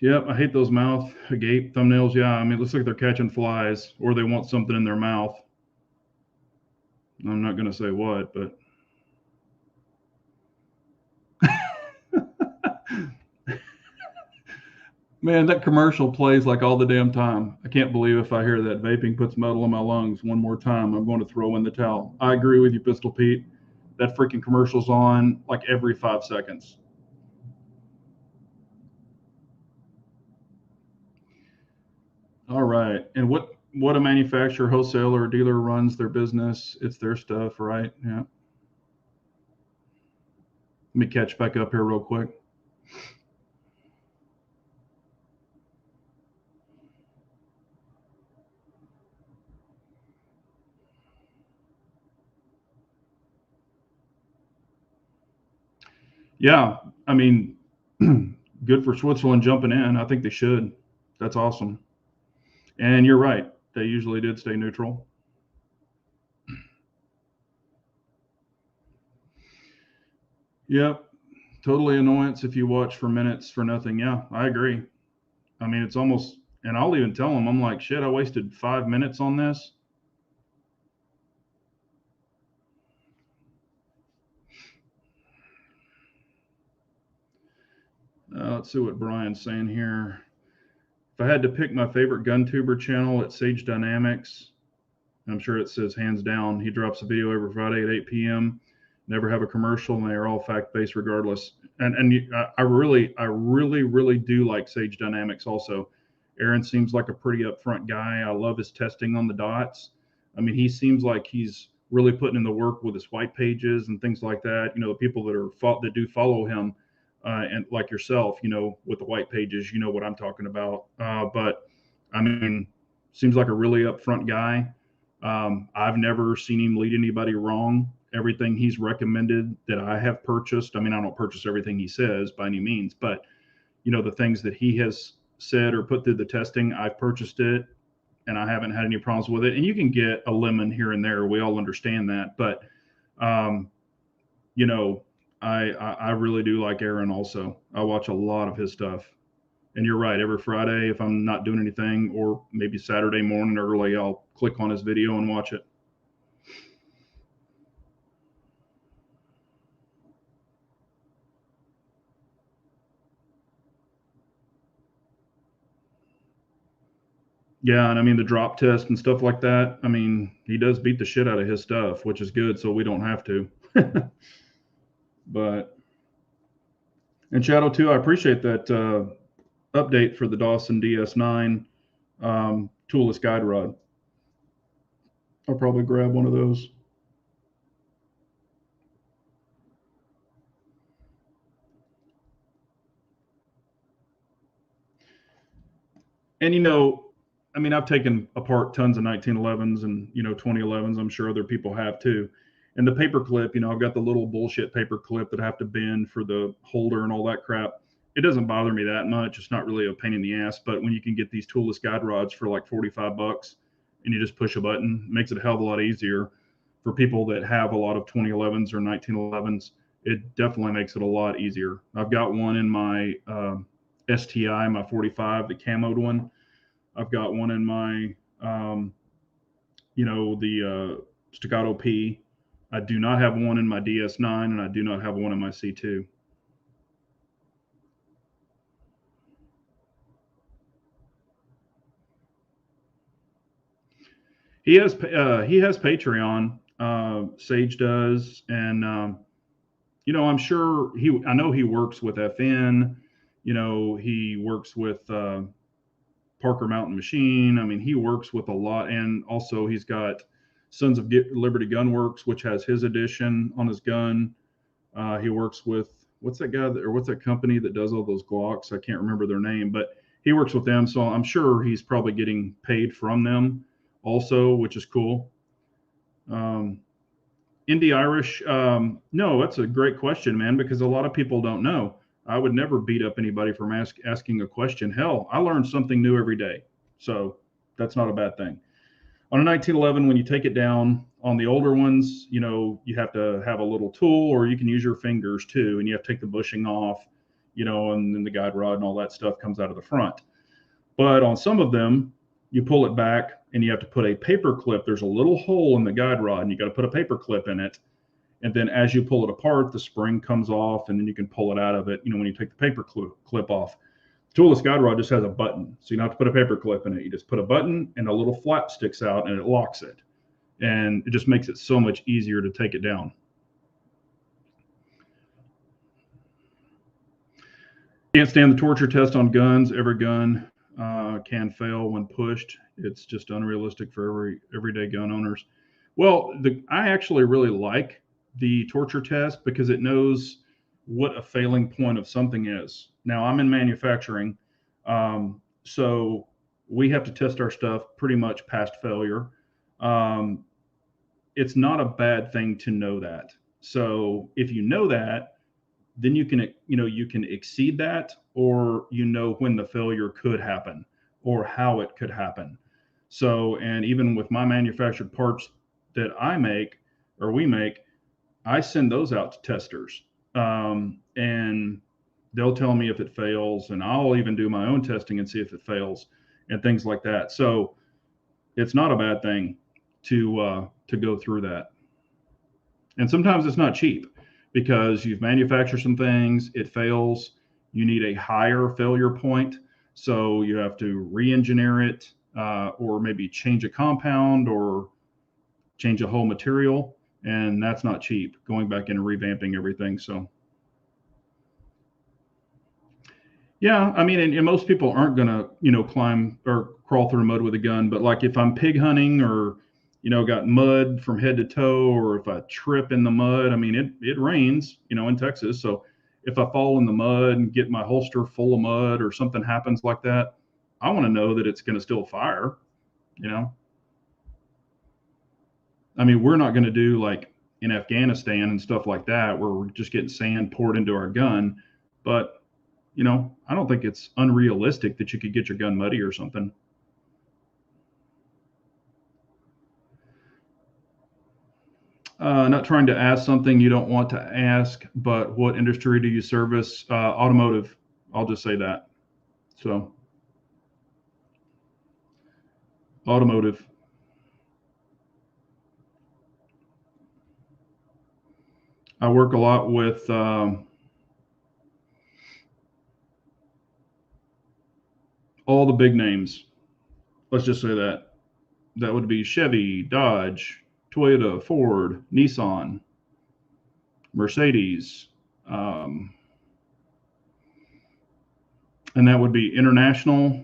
Yep, I hate those mouth agape thumbnails. Yeah, I mean, it looks like they're catching flies or they want something in their mouth. I'm not going to say what, but. Man, that commercial plays like all the damn time. I can't believe if I hear that vaping puts metal in my lungs one more time, I'm going to throw in the towel. I agree with you, Pistol Pete. That freaking commercial's on like every 5 seconds. All right. And what a manufacturer, wholesaler, or dealer runs their business. It's their stuff, right? Yeah. Let me catch back up here real quick. Yeah, I mean, good for Switzerland jumping in. I think they should. That's awesome. And you're right. They usually did stay neutral. Yep. Totally annoyance if you watch for minutes for nothing. Yeah, I agree. I mean, it's almost, and I'll even tell them, I'm like, shit, I wasted 5 minutes on this. Let's see what Brian's saying here. If I had to pick my favorite Guntuber channel, it's Sage Dynamics. I'm sure it says hands down. He drops a video every Friday at 8 p.m. Never have a commercial, and they are all fact based regardless. And I really do like Sage Dynamics also. Aaron seems like a pretty upfront guy. I love his testing on the dots. I mean, he seems like he's really putting in the work with his white pages and things like that. The people that do follow him, and like yourself, with the white pages, you know what I'm talking about. But I mean, seems like a really upfront guy. I've never seen him lead anybody wrong. Everything he's recommended that I have purchased, I mean, I don't purchase everything he says by any means, but the things that he has said or put through the testing, I've purchased it and I haven't had any problems with it. And you can get a lemon here and there. We all understand that, but um, you know, I really do like Aaron also. I watch a lot of his stuff. And you're right. Every Friday, if I'm not doing anything, or maybe Saturday morning early, I'll click on his video and watch it. Yeah, and I mean the drop test and stuff like that. I mean, he does beat the shit out of his stuff, which is good, so we don't have to. But and Shadow too, I appreciate that update for the Dawson DS9 toolless guide rod. I'll probably grab one of those. And I mean, I've taken apart tons of 1911s and 2011s. I'm sure other people have too. And the paper clip, I've got the little bullshit paper clip that I have to bend for the holder and all that crap. It doesn't bother me that much. It's not really a pain in the ass. But when you can get these toolless guide rods for like $45 and you just push a button, it makes it a hell of a lot easier for people that have a lot of 2011s or 1911s. It definitely makes it a lot easier. I've got one in my STI, my 45, the camoed one. I've got one in my, the Staccato P. I do not have one in my DS9, and I do not have one in my C2. He has Patreon. Sage does, and I'm sure I know he works with FN. He works with Parker Mountain Machine. I mean, he works with a lot, and also he's got Sons of Liberty Gun Works, which has his edition on his gun. He works with what's that guy or what's that company that does all those Glocks? I can't remember their name, but he works with them, so I'm sure he's probably getting paid from them also, which is cool. Indie Irish, no, that's a great question, man, because a lot of people don't know. I would never beat up anybody from asking a question. Hell, I learn something new every day. So that's not a bad thing. On a 1911, when you take it down, on the older ones, you have to have a little tool, or you can use your fingers too, and you have to take the bushing off, and then the guide rod and all that stuff comes out of the front. But on some of them, you pull it back and you have to put a paper clip. There's a little hole in the guide rod, and you got to put a paper clip in it. And then as you pull it apart, the spring comes off, and then you can pull it out of it, when you take the paper clip off. The toolless guide rod just has a button, so you don't have to put a paper clip in it. You just put a button, and a little flap sticks out, and it locks it. And it just makes it so much easier to take it down. Can't stand the torture test on guns. Every gun can fail when pushed. It's just unrealistic for everyday gun owners. Well, I actually really like the torture test because it knows what a failing point of something is. Now, I'm in manufacturing, so we have to test our stuff pretty much past failure. It's not a bad thing to know that. So if you know that, then you can exceed that, or when the failure could happen or how it could happen. So, and even with my manufactured parts that I make or we make, I send those out to testers, and they'll tell me if it fails, and I'll even do my own testing and see if it fails and things like that. So it's not a bad thing to go through that. And sometimes it's not cheap because you've manufactured some things, it fails, you need a higher failure point. So you have to re-engineer it, or maybe change a compound or change a whole material. And that's not cheap, going back and revamping everything. So yeah, I mean, and most people aren't gonna, climb or crawl through mud with a gun. But like if I'm pig hunting, or got mud from head to toe, or if I trip in the mud, I mean, it rains, in Texas. So if I fall in the mud and get my holster full of mud or something happens like that, I want to know that it's going to still fire. I mean, we're not going to do like in Afghanistan and stuff like that, where we're just getting sand poured into our gun. But I don't think it's unrealistic that you could get your gun muddy or something. Not trying to ask something you don't want to ask, but what industry do you service? Automotive. I'll just say that. So, automotive. I work a lot with all the big names. Let's just say that. That would be Chevy, Dodge, Toyota, Ford, Nissan, Mercedes, and that would be international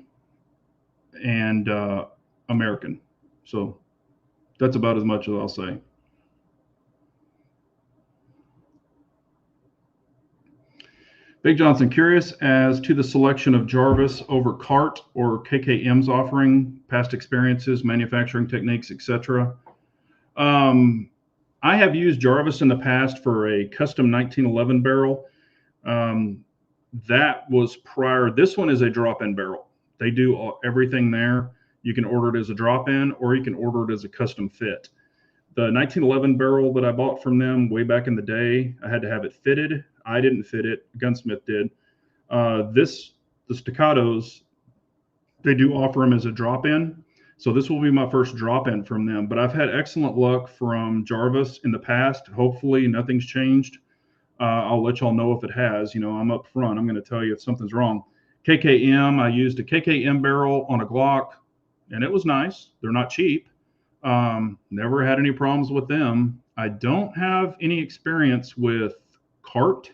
and American. So that's about as much as I'll say. Big Johnson, curious as to the selection of Jarvis over CART or KKM's offering, past experiences, manufacturing techniques, etc. I have used Jarvis in the past for a custom 1911 barrel. That was prior. This one is a drop-in barrel. They do everything there. You can order it as a drop-in, or you can order it as a custom fit. The 1911 barrel that I bought from them way back in the day, I had to have it fitted. I didn't fit it. Gunsmith did. The Staccatos, they do offer them as a drop-in. So this will be my first drop-in from them. But I've had excellent luck from Jarvis in the past. Hopefully nothing's changed. I'll let y'all know if it has. I'm up front. I'm going to tell you if something's wrong. KKM, I used a KKM barrel on a Glock, and it was nice. They're not cheap. Never had any problems with them. I don't have any experience with CART.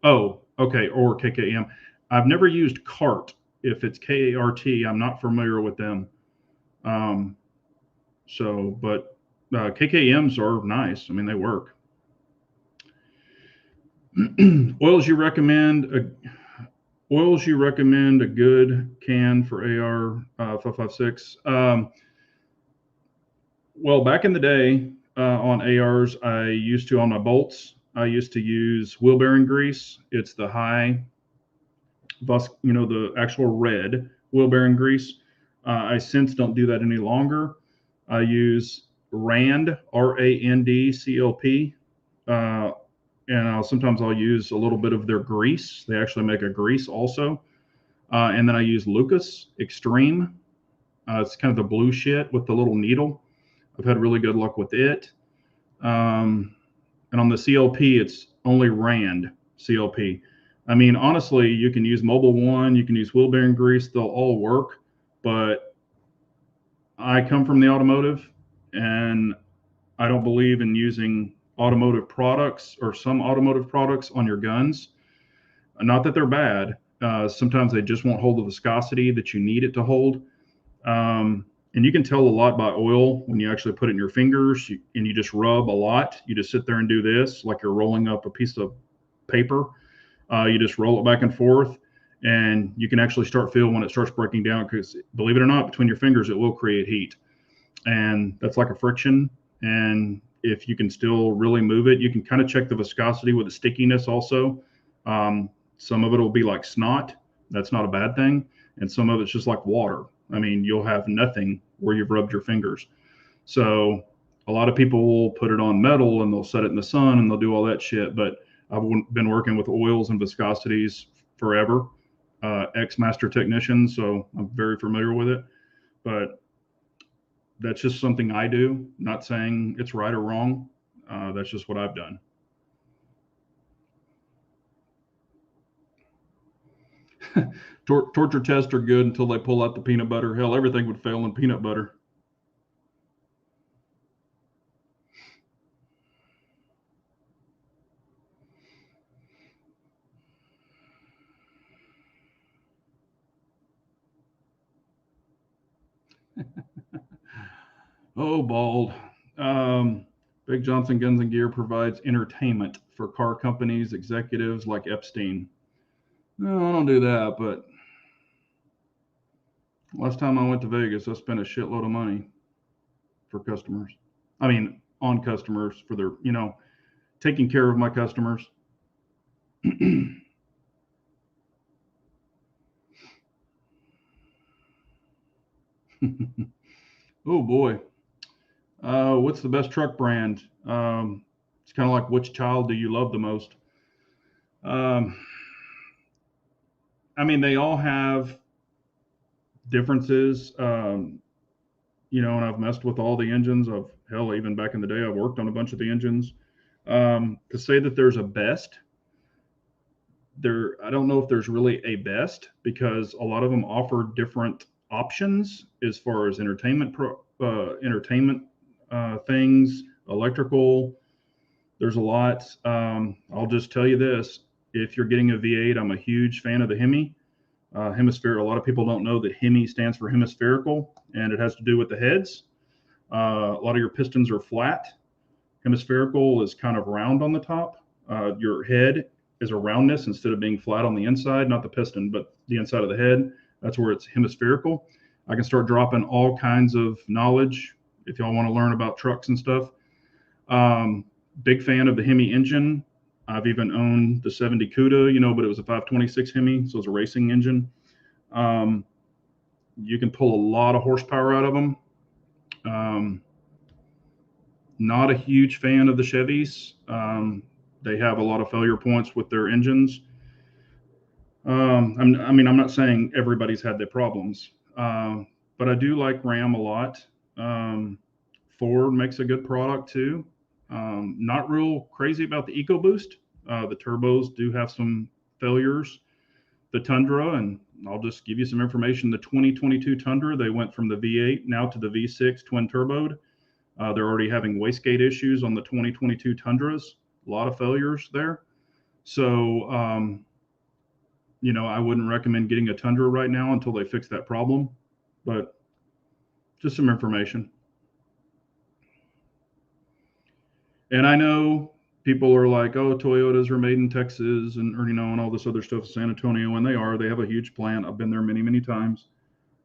Oh, okay, or KKM. I've never used CART. If it's KART, I'm not familiar with them. Um, but KKMs are nice. I mean, they work. Oils you recommend? Oils you recommend a good can for AR 556? Well, back in the day on ARs, on my bolts, I used to use wheel bearing grease. It's the the actual red wheel bearing grease. I since don't do that any longer. I use Rand, RAND CLP, and sometimes I'll use a little bit of their grease. They actually make a grease also, and then I use Lucas Extreme. It's kind of the blue shit with the little needle. I've had really good luck with it. Um, and on the CLP, it's only Rand CLP. I mean, honestly, you can use Mobile One, you can use wheel bearing grease, they'll all work. But I come from the automotive, and I don't believe in using automotive products or some automotive products on your guns. Not that they're bad. Sometimes they just won't hold the viscosity that you need it to hold. And you can tell a lot by oil when you actually put it in your fingers and you just rub a lot. You just sit there and do this like you're rolling up a piece of paper. You just roll it back and forth, and you can actually start feeling when it starts breaking down, because believe it or not, between your fingers, it will create heat. And that's like a friction. And if you can still really move it, you can kind of check the viscosity with the stickiness also. Some of it will be like snot. That's not a bad thing. And some of it's just like water. I mean, you'll have nothing where you've rubbed your fingers. So a lot of people will put it on metal and they'll set it in the sun and they'll do all that shit. But I've been working with oils and viscosities forever, ex-master technician, so I'm very familiar with it. But that's just something I do. Not saying it's right or wrong. That's just what I've done. Torture tests are good until they pull out the peanut butter. Hell, everything would fail in peanut butter. Oh, bald. Big Johnson Guns and Gear provides entertainment for car companies, executives like Epstein. No, I don't do that, but last time I went to Vegas, I spent a shitload of money for customers. I mean, on customers for their, taking care of my customers. Oh boy. What's the best truck brand? It's kind of like, which child do you love the most? Um, I mean, they all have differences. And I've messed with all the engines. Hell, even back in the day, I've worked on a bunch of the engines. To say that there's a best, I don't know if there's really a best, because a lot of them offer different options as far as entertainment things, electrical. There's a lot. I'll just tell you this: if you're getting a V8, I'm a huge fan of the Hemi. Hemisphere. A lot of people don't know that Hemi stands for hemispherical, and it has to do with the heads. A lot of your pistons are flat. Hemispherical is kind of round on the top. Your head is a roundness instead of being flat on the inside, not the piston, but the inside of the head. That's where it's hemispherical. I can start dropping all kinds of knowledge if y'all want to learn about trucks and stuff. Big fan of the Hemi engine. I've even owned the 70 CUDA, but it was a 526 Hemi, so it's a racing engine. You can pull a lot of horsepower out of them. Not a huge fan of the Chevys. They have a lot of failure points with their engines. I'm not saying everybody's had their problems, but I do like Ram a lot. Ford makes a good product too. Not real crazy about the EcoBoost. The turbos do have some failures. The Tundra, and I'll just give you some information. The 2022 Tundra, they went from the V8 now to the V6 twin turboed. They're already having wastegate issues on the 2022 Tundras. A lot of failures there. So, I wouldn't recommend getting a Tundra right now until they fix that problem, but just some information. And I know people are like, oh, Toyotas are made in Texas and all this other stuff, San Antonio, and they are. They have a huge plant. I've been there many, many times.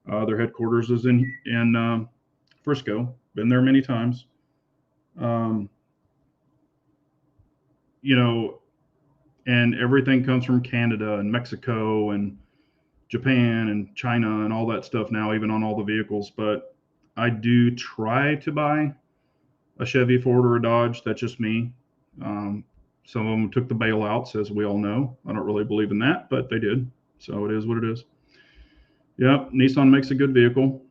Their headquarters is in Frisco. Been there many times. Um, you know, and everything comes from Canada and Mexico and Japan and China and all that stuff now, even on all the vehicles. But I do try to buy a Chevy, Ford, or a Dodge. That's just me. Some of them took the bailouts, as we all know. I don't really believe in that, but they did. So it is what it is. Yep, Nissan makes a good vehicle.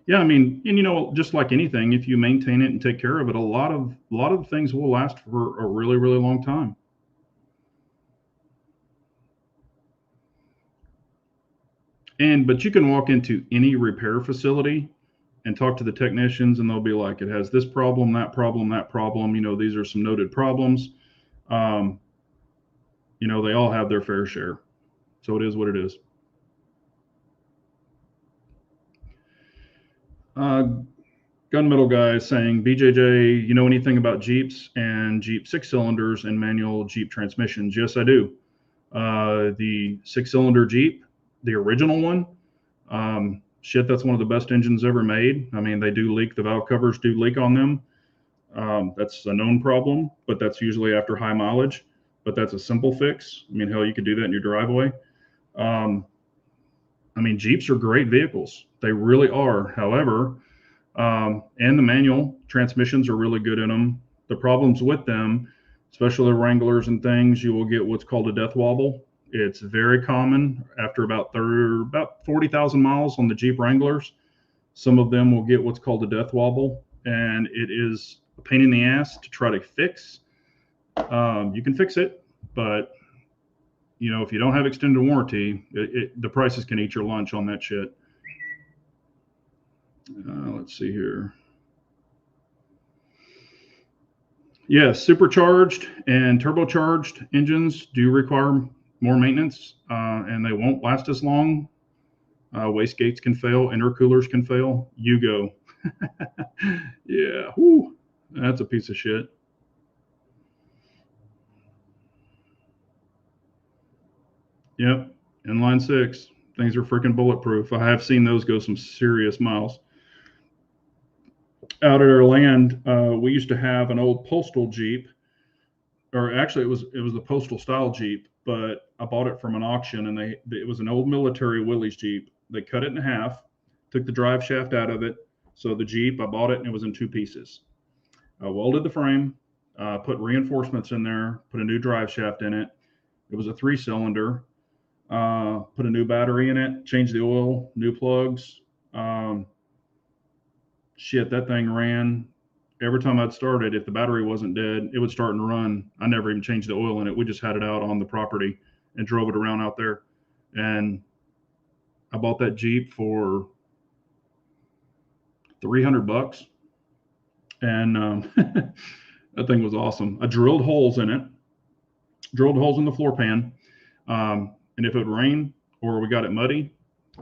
Yeah, I mean, and just like anything, if you maintain it and take care of it, a lot of things will last for a really, really long time. But you can walk into any repair facility and talk to the technicians, and they'll be like, it has this problem, that problem, that problem. These are some noted problems. Um, they all have their fair share. So it is what it is. Gunmetal guy saying, BJJ, you know anything about Jeeps and Jeep 6-cylinders and manual Jeep transmissions? Yes, I do. The 6-cylinder Jeep, the original one, that's one of the best engines ever made. I mean, they do leak. The valve covers do leak on them. That's a known problem, but that's usually after high mileage. But that's a simple fix. I mean, hell, you could do that in your driveway. Jeeps are great vehicles. They really are. However, and the manual transmissions are really good in them. The problems with them, especially the Wranglers and things, you will get what's called a death wobble. It's very common after about 40,000 miles on the Jeep Wranglers. Some of them will get what's called a death wobble, and it is a pain in the ass to try to fix. You can fix it, but if you don't have extended warranty, the prices can eat your lunch on that shit. Let's see here. Yes, supercharged and turbocharged engines do require more maintenance, and they won't last as long. Wastegates can fail, intercoolers can fail. You go. Yeah, whew, that's a piece of shit. Yep, inline 6. Things are freaking bulletproof. I have seen those go some serious miles. Out at our land, we used to have an old postal Jeep, or actually it was the postal style Jeep, but I bought it from an auction, and it was an old military Willys Jeep. They cut it in half, took the drive shaft out of it. So the Jeep, I bought it and it was in 2 pieces. I welded the frame, put reinforcements in there, put a new drive shaft in it. It was a 3-cylinder. Put a new battery in it, changed the oil, new plugs. That thing ran. Every time I'd start it, if the battery wasn't dead, it would start and run. I never even changed the oil in it. We just had it out on the property and drove it around out there. And I bought that Jeep for $300. And that thing was awesome. I drilled holes in it, drilled holes in the floor pan. And if it would rain or we got it muddy,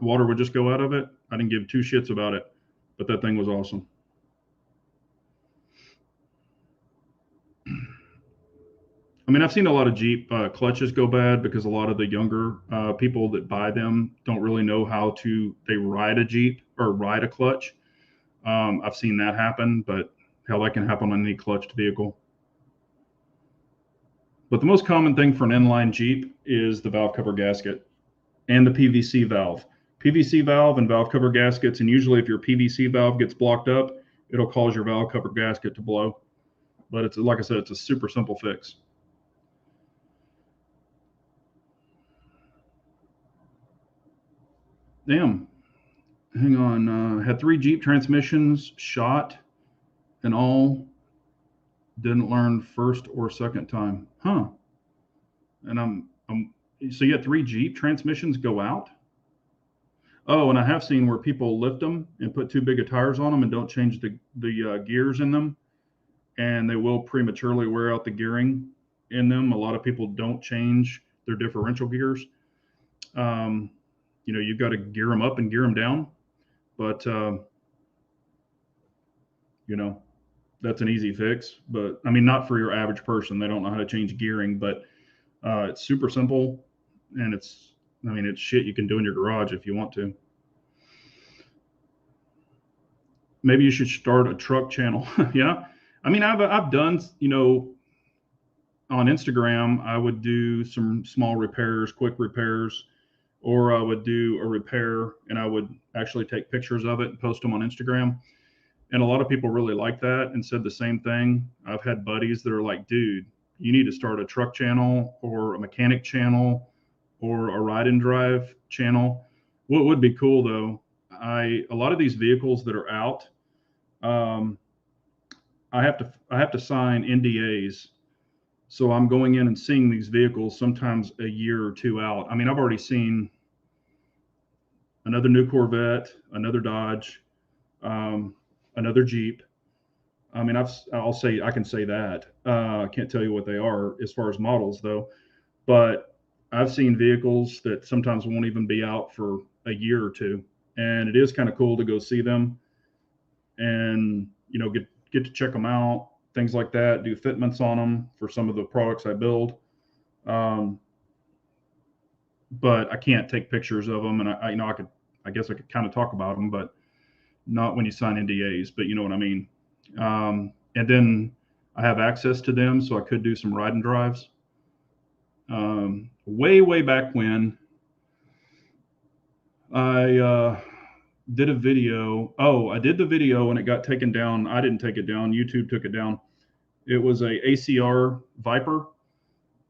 water would just go out of it. I didn't give 2 shits about it, but that thing was awesome. I've seen a lot of Jeep clutches go bad because a lot of the younger people that buy them don't really know how they ride a Jeep or ride a clutch. I've seen that happen, but hell, that can happen on any clutched vehicle. But the most common thing for an inline Jeep is the valve cover gasket and the PVC valve. PVC valve and valve cover gaskets, and usually if your PVC valve gets blocked up, it'll cause your valve cover gasket to blow. But it's, like I said, it's a super simple fix. Damn. Hang on. Had 3 Jeep transmissions shot and all. Didn't learn first or second time. Huh. And so you had 3 Jeep transmissions go out? Oh, and I have seen where people lift them and put too big of tires on them and don't change the gears in them, and they will prematurely wear out the gearing in them. A lot of people don't change their differential gears. You know, you've got to gear them up and gear them down, but you know, that's an easy fix. But I mean, not for your average person. They don't know how to change gearing, but it's super simple, and I mean, it's shit you can do in your garage if you want to. Maybe you should start a truck channel. Yeah. I mean, I've done, you know, on Instagram, I would do some small repairs, quick repairs, or I would do a repair and I would actually take pictures of it and post them on Instagram. And a lot of people really like that and said the same thing. I've had buddies that are like, dude, you need to start a truck channel or a mechanic channel or a ride and drive channel. What would be cool though, a lot of these vehicles that are out, um, I have to sign NDAs. So I'm going in and seeing these vehicles sometimes a year or two out. I mean, I've already seen another new Corvette, another Dodge, another Jeep. I mean, I can say that. I can't tell you what they are as far as models though, but I've seen vehicles that sometimes won't even be out for a year or two, and it is kind of cool to go see them and you know get to check them out, things like that. Do fitments on them for some of the products I build, but I can't take pictures of them, and I you know I guess I could kind of talk about them, but not when you sign NDAs. But you know what I mean. And then I have access to them, so I could do some ride and drives. Way back when I did a video. Oh, I did the video and it got taken down. I didn't take it down. YouTube took it down. It was a ACR Viper,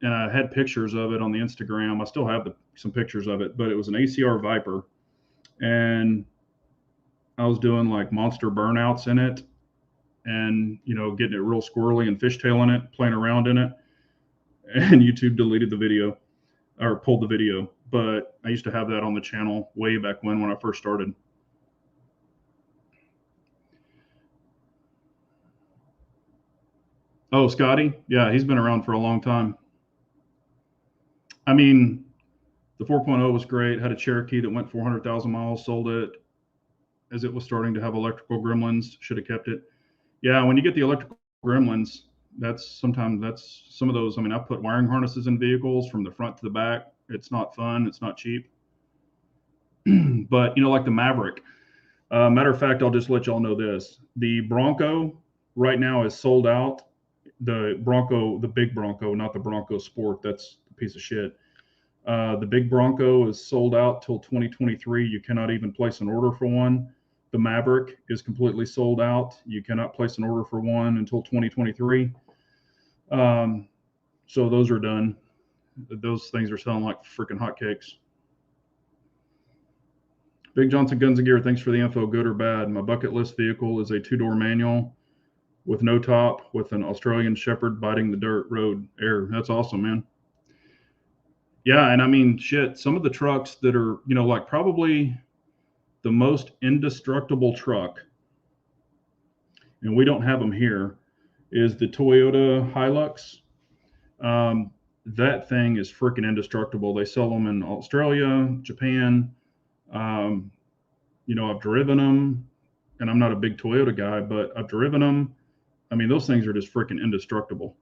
and I had pictures of it on the Instagram. I still have some pictures of it, but it was an ACR Viper, and I was doing like monster burnouts in it, and you know, getting it real squirrely and fishtailing it, playing around in it, and YouTube deleted the video or pulled the video. But I used to have that on the channel way back when I first started. Oh, Scotty, yeah, he's been around for a long time. I mean, the 4.0 was great. Had a Cherokee that went 400,000 miles, sold it as it was starting to have electrical gremlins. Should have kept it. Yeah, when you get the electrical gremlins, that's some of those. I mean, I put wiring harnesses in vehicles from the front to the back. It's not fun. It's not cheap. But you know, like the Maverick. Matter of fact, I'll just let y'all know this: the Bronco right now is sold out. The Bronco, the big Bronco, not the Bronco Sport. That's a piece of shit. The big Bronco is sold out till 2023. You cannot even place an order for one. The Maverick is completely sold out. You cannot place an order for one until 2023. So those are done. Those things are selling like freaking hotcakes. Big Johnson Guns and Gear, thanks for the info. Good or bad? My bucket list vehicle is a two-door manual with no top, with an Australian Shepherd biting the dirt road air. That's awesome, man. Yeah, and I mean, shit, some of the trucks that are, you know, like probably the most indestructible truck, and we don't have them here, is the Toyota Hilux. That thing is freaking indestructible. They sell them in Australia, Japan. You know, I've driven them, and I'm not a big Toyota guy, but I've driven them. I mean, those things are just freaking indestructible.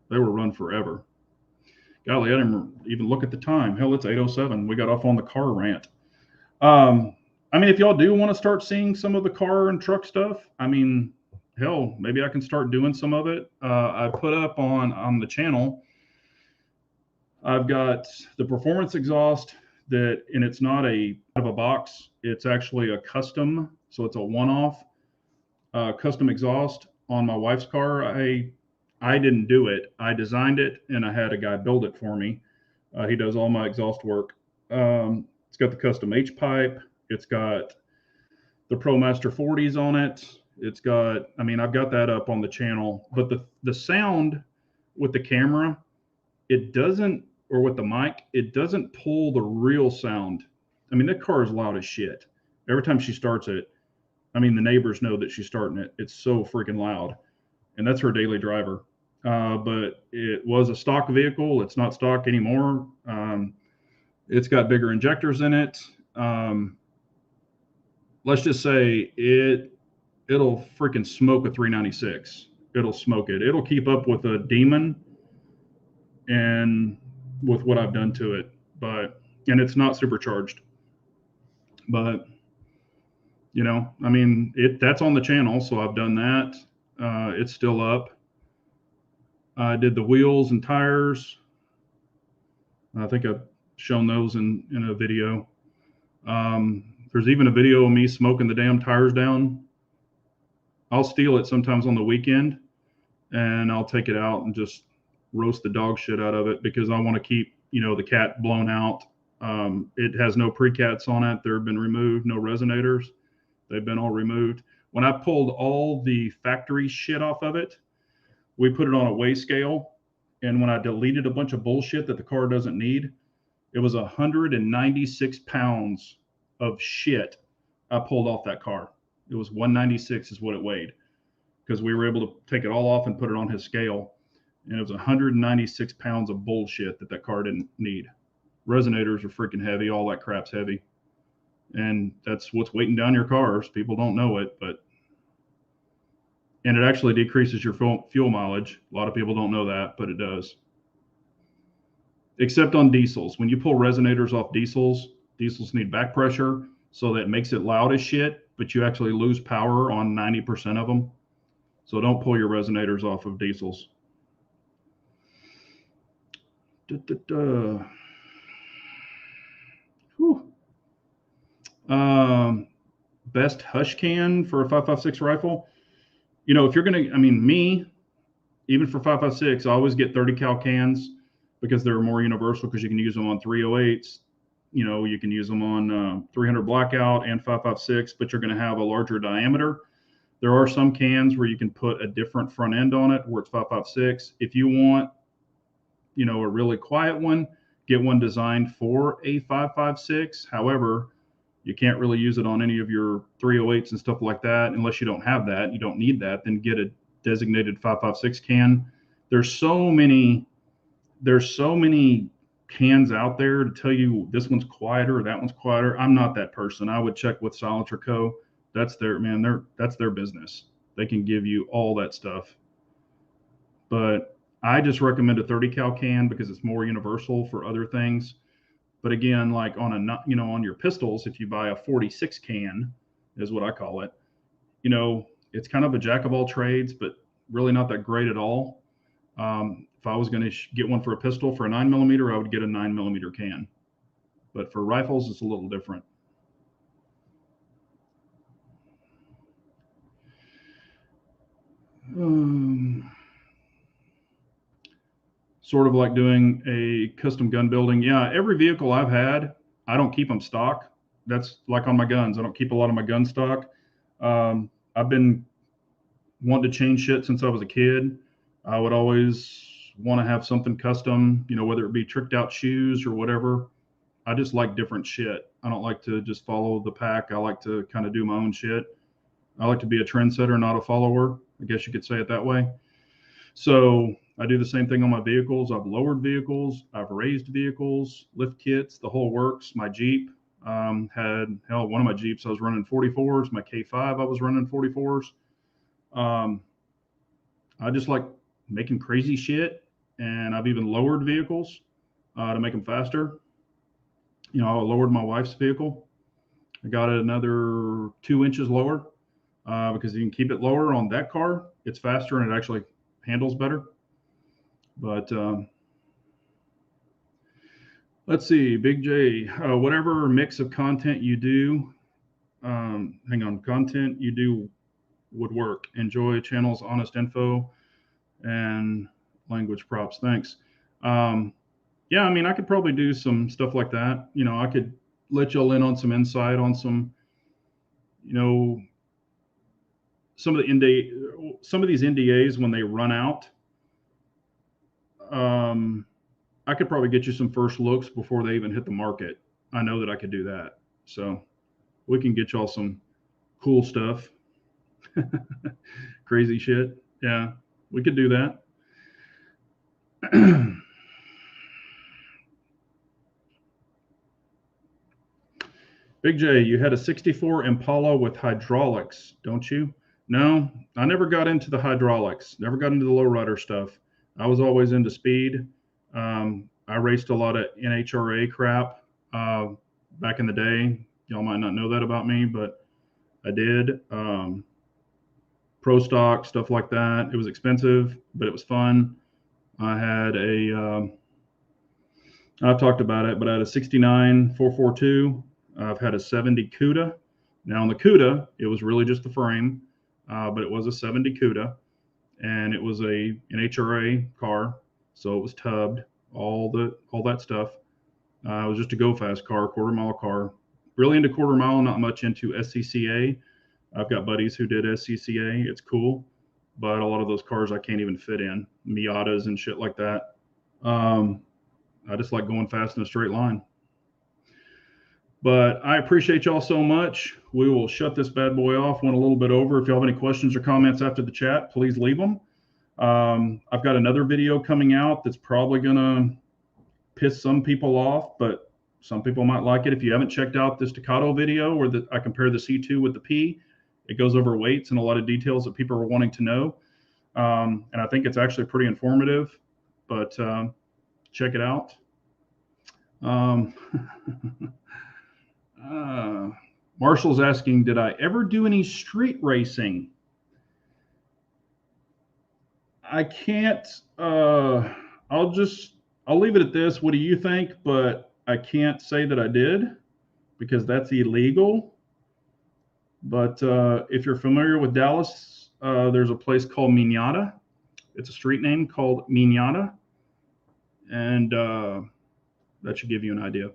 They will run forever. Golly, I didn't even look at the time. Hell, it's 8:07. We got off on the car rant. I mean, if y'all do want to start seeing some of the car and truck stuff, I mean, hell, maybe I can start doing some of it. I put up on the channel. I've got the performance exhaust that, and it's not out of a box. It's actually a custom, so it's a one-off custom exhaust on my wife's car. I didn't do it. I designed it, and I had a guy build it for me. He does all my exhaust work. It's got the custom H pipe. It's got the ProMaster 40s on it. It's got, I mean, I've got that up on the channel, but the sound with the camera, it doesn't, or with the mic, it doesn't pull the real sound. I mean, that car is loud as shit. Every time she starts it, I mean, the neighbors know that she's starting it. It's so freaking loud. And that's her daily driver. but it was a stock vehicle. It's not stock anymore. It's got bigger injectors in it. Let's just say it'll freaking smoke a 396. It'll smoke it. It'll keep up with a Demon and with what I've done to it, and it's not supercharged. But I mean, that's on the channel, so I've done that. It's still up. I did the wheels and tires. I think I've shown those in a video. There's even a video of me smoking the damn tires down. I'll steal it sometimes on the weekend, and I'll take it out and just roast the dog shit out of it because I want to keep the cat blown out. It has no precats on it. They've been removed. No resonators. They've been all removed. When I pulled all the factory shit off of it, we put it on a weigh scale. And when I deleted a bunch of bullshit that the car doesn't need, it was 196 pounds of shit I pulled off that car. It was 196 is what it weighed because we were able to take it all off and put it on his scale. And it was 196 pounds of bullshit that car didn't need. Resonators are freaking heavy. All that crap's heavy. And that's what's weighting down your cars. People don't know it, and it actually decreases your fuel mileage. A lot of people don't know that, but it does. Except on diesels. When you pull resonators off diesels need back pressure, so that makes it loud as shit, but you actually lose power on 90% of them. So don't pull your resonators off of diesels. Best hush can for a 5.56 rifle. If you're gonna, me, even for 5.56, I always get 30 cal cans because they're more universal because you can use them on 308s. You can use them on 300 blackout and 5.56, but you're going to have a larger diameter. There are some cans where you can put a different front end on it where it's 5.56. If you want, a really quiet one, get one designed for a 5.56. However, you can't really use it on any of your 308s and stuff like that unless you don't have that. You don't need that. Then get a designated 5.56 can. There's so many cans out there to tell you this one's quieter or that one's quieter. I'm not that person. I would check with Silencer Co. That's their business. They can give you all that stuff. But I just recommend a 30 cal can because it's more universal for other things. But again, like on your pistols, if you buy a 46 can, is what I call it, it's kind of a jack of all trades, but really not that great at all. If I was going to get one for a pistol for a 9mm, I would get a 9mm can. But for rifles, it's a little different. Sort of like doing a custom gun building. Yeah, every vehicle I've had, I don't keep them stock. That's like on my guns. I don't keep a lot of my gun stock. I've been wanting to change shit since I was a kid. I would always want to have something custom, whether it be tricked out shoes or whatever. I just like different shit. I don't like to just follow the pack. I like to kind of do my own shit. I like to be a trendsetter, not a follower. I guess you could say it that way. So I do the same thing on my vehicles. I've lowered vehicles. I've raised vehicles, lift kits, the whole works. My Jeep had, one of my Jeeps, I was running 44s. My K5, I was running 44s. I just like making crazy shit. And I've even lowered vehicles to make them faster. I lowered my wife's vehicle. I got it another 2 inches lower because you can keep it lower on that car. It's faster and it actually handles better. But let's see, Big J, whatever mix of content you do, content you do would work. Enjoy channels, honest info, and language props. Thanks. Yeah, I could probably do some stuff like that. I could let y'all in on some insight on some, some of these NDAs when they run out. I could probably get you some first looks before they even hit the market. I know that I could do that. So we can get y'all some cool stuff. Crazy shit. Yeah, we could do that. Big J, you had a 64 Impala with hydraulics, don't you? No, I never got into the hydraulics, never got into the lowrider stuff. I was always into speed. I raced a lot of NHRA crap back in the day. Y'all might not know that about me, but I did. Pro stock, stuff like that. It was expensive, but it was fun. I had I've talked about it, but I had a 69 442. I've had a 70 CUDA. Now on the CUDA, it was really just the frame, but it was a 70 CUDA, and it was an HRA car, so it was tubbed, all that stuff. It was just a go fast car, quarter mile car. Really into quarter mile, not much into SCCA. I've got buddies who did SCCA. It's cool, but a lot of those cars I can't even fit in, Miatas and shit like that. I just like going fast in a straight line. But I appreciate y'all so much. We will shut this bad boy off. Went a little bit over. If y'all have any questions or comments after the chat, please leave them. I've got another video coming out that's probably going to piss some people off, but some people might like it. If you haven't checked out the Staccato video where I compare the C2 with the P, it goes over weights and a lot of details that people are wanting to know. And I think it's actually pretty informative, but check it out. Marshall's asking, did I ever do any street racing? I can't, I'll leave it at this. What do you think? But I can't say that I did because that's illegal. But if you're familiar with Dallas, there's a place called Minata. It's a street name called Minata. And that should give you an idea.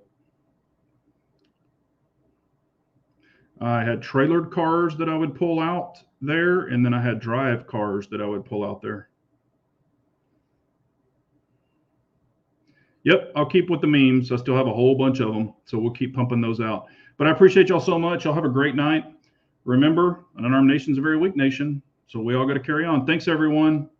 I had trailered cars that I would pull out there, and then I had drive cars that I would pull out there. Yep, I'll keep with the memes. I still have a whole bunch of them, so we'll keep pumping those out. But I appreciate y'all so much. Y'all have a great night. Remember, an unarmed nation is a very weak nation, so we all got to carry on. Thanks, everyone.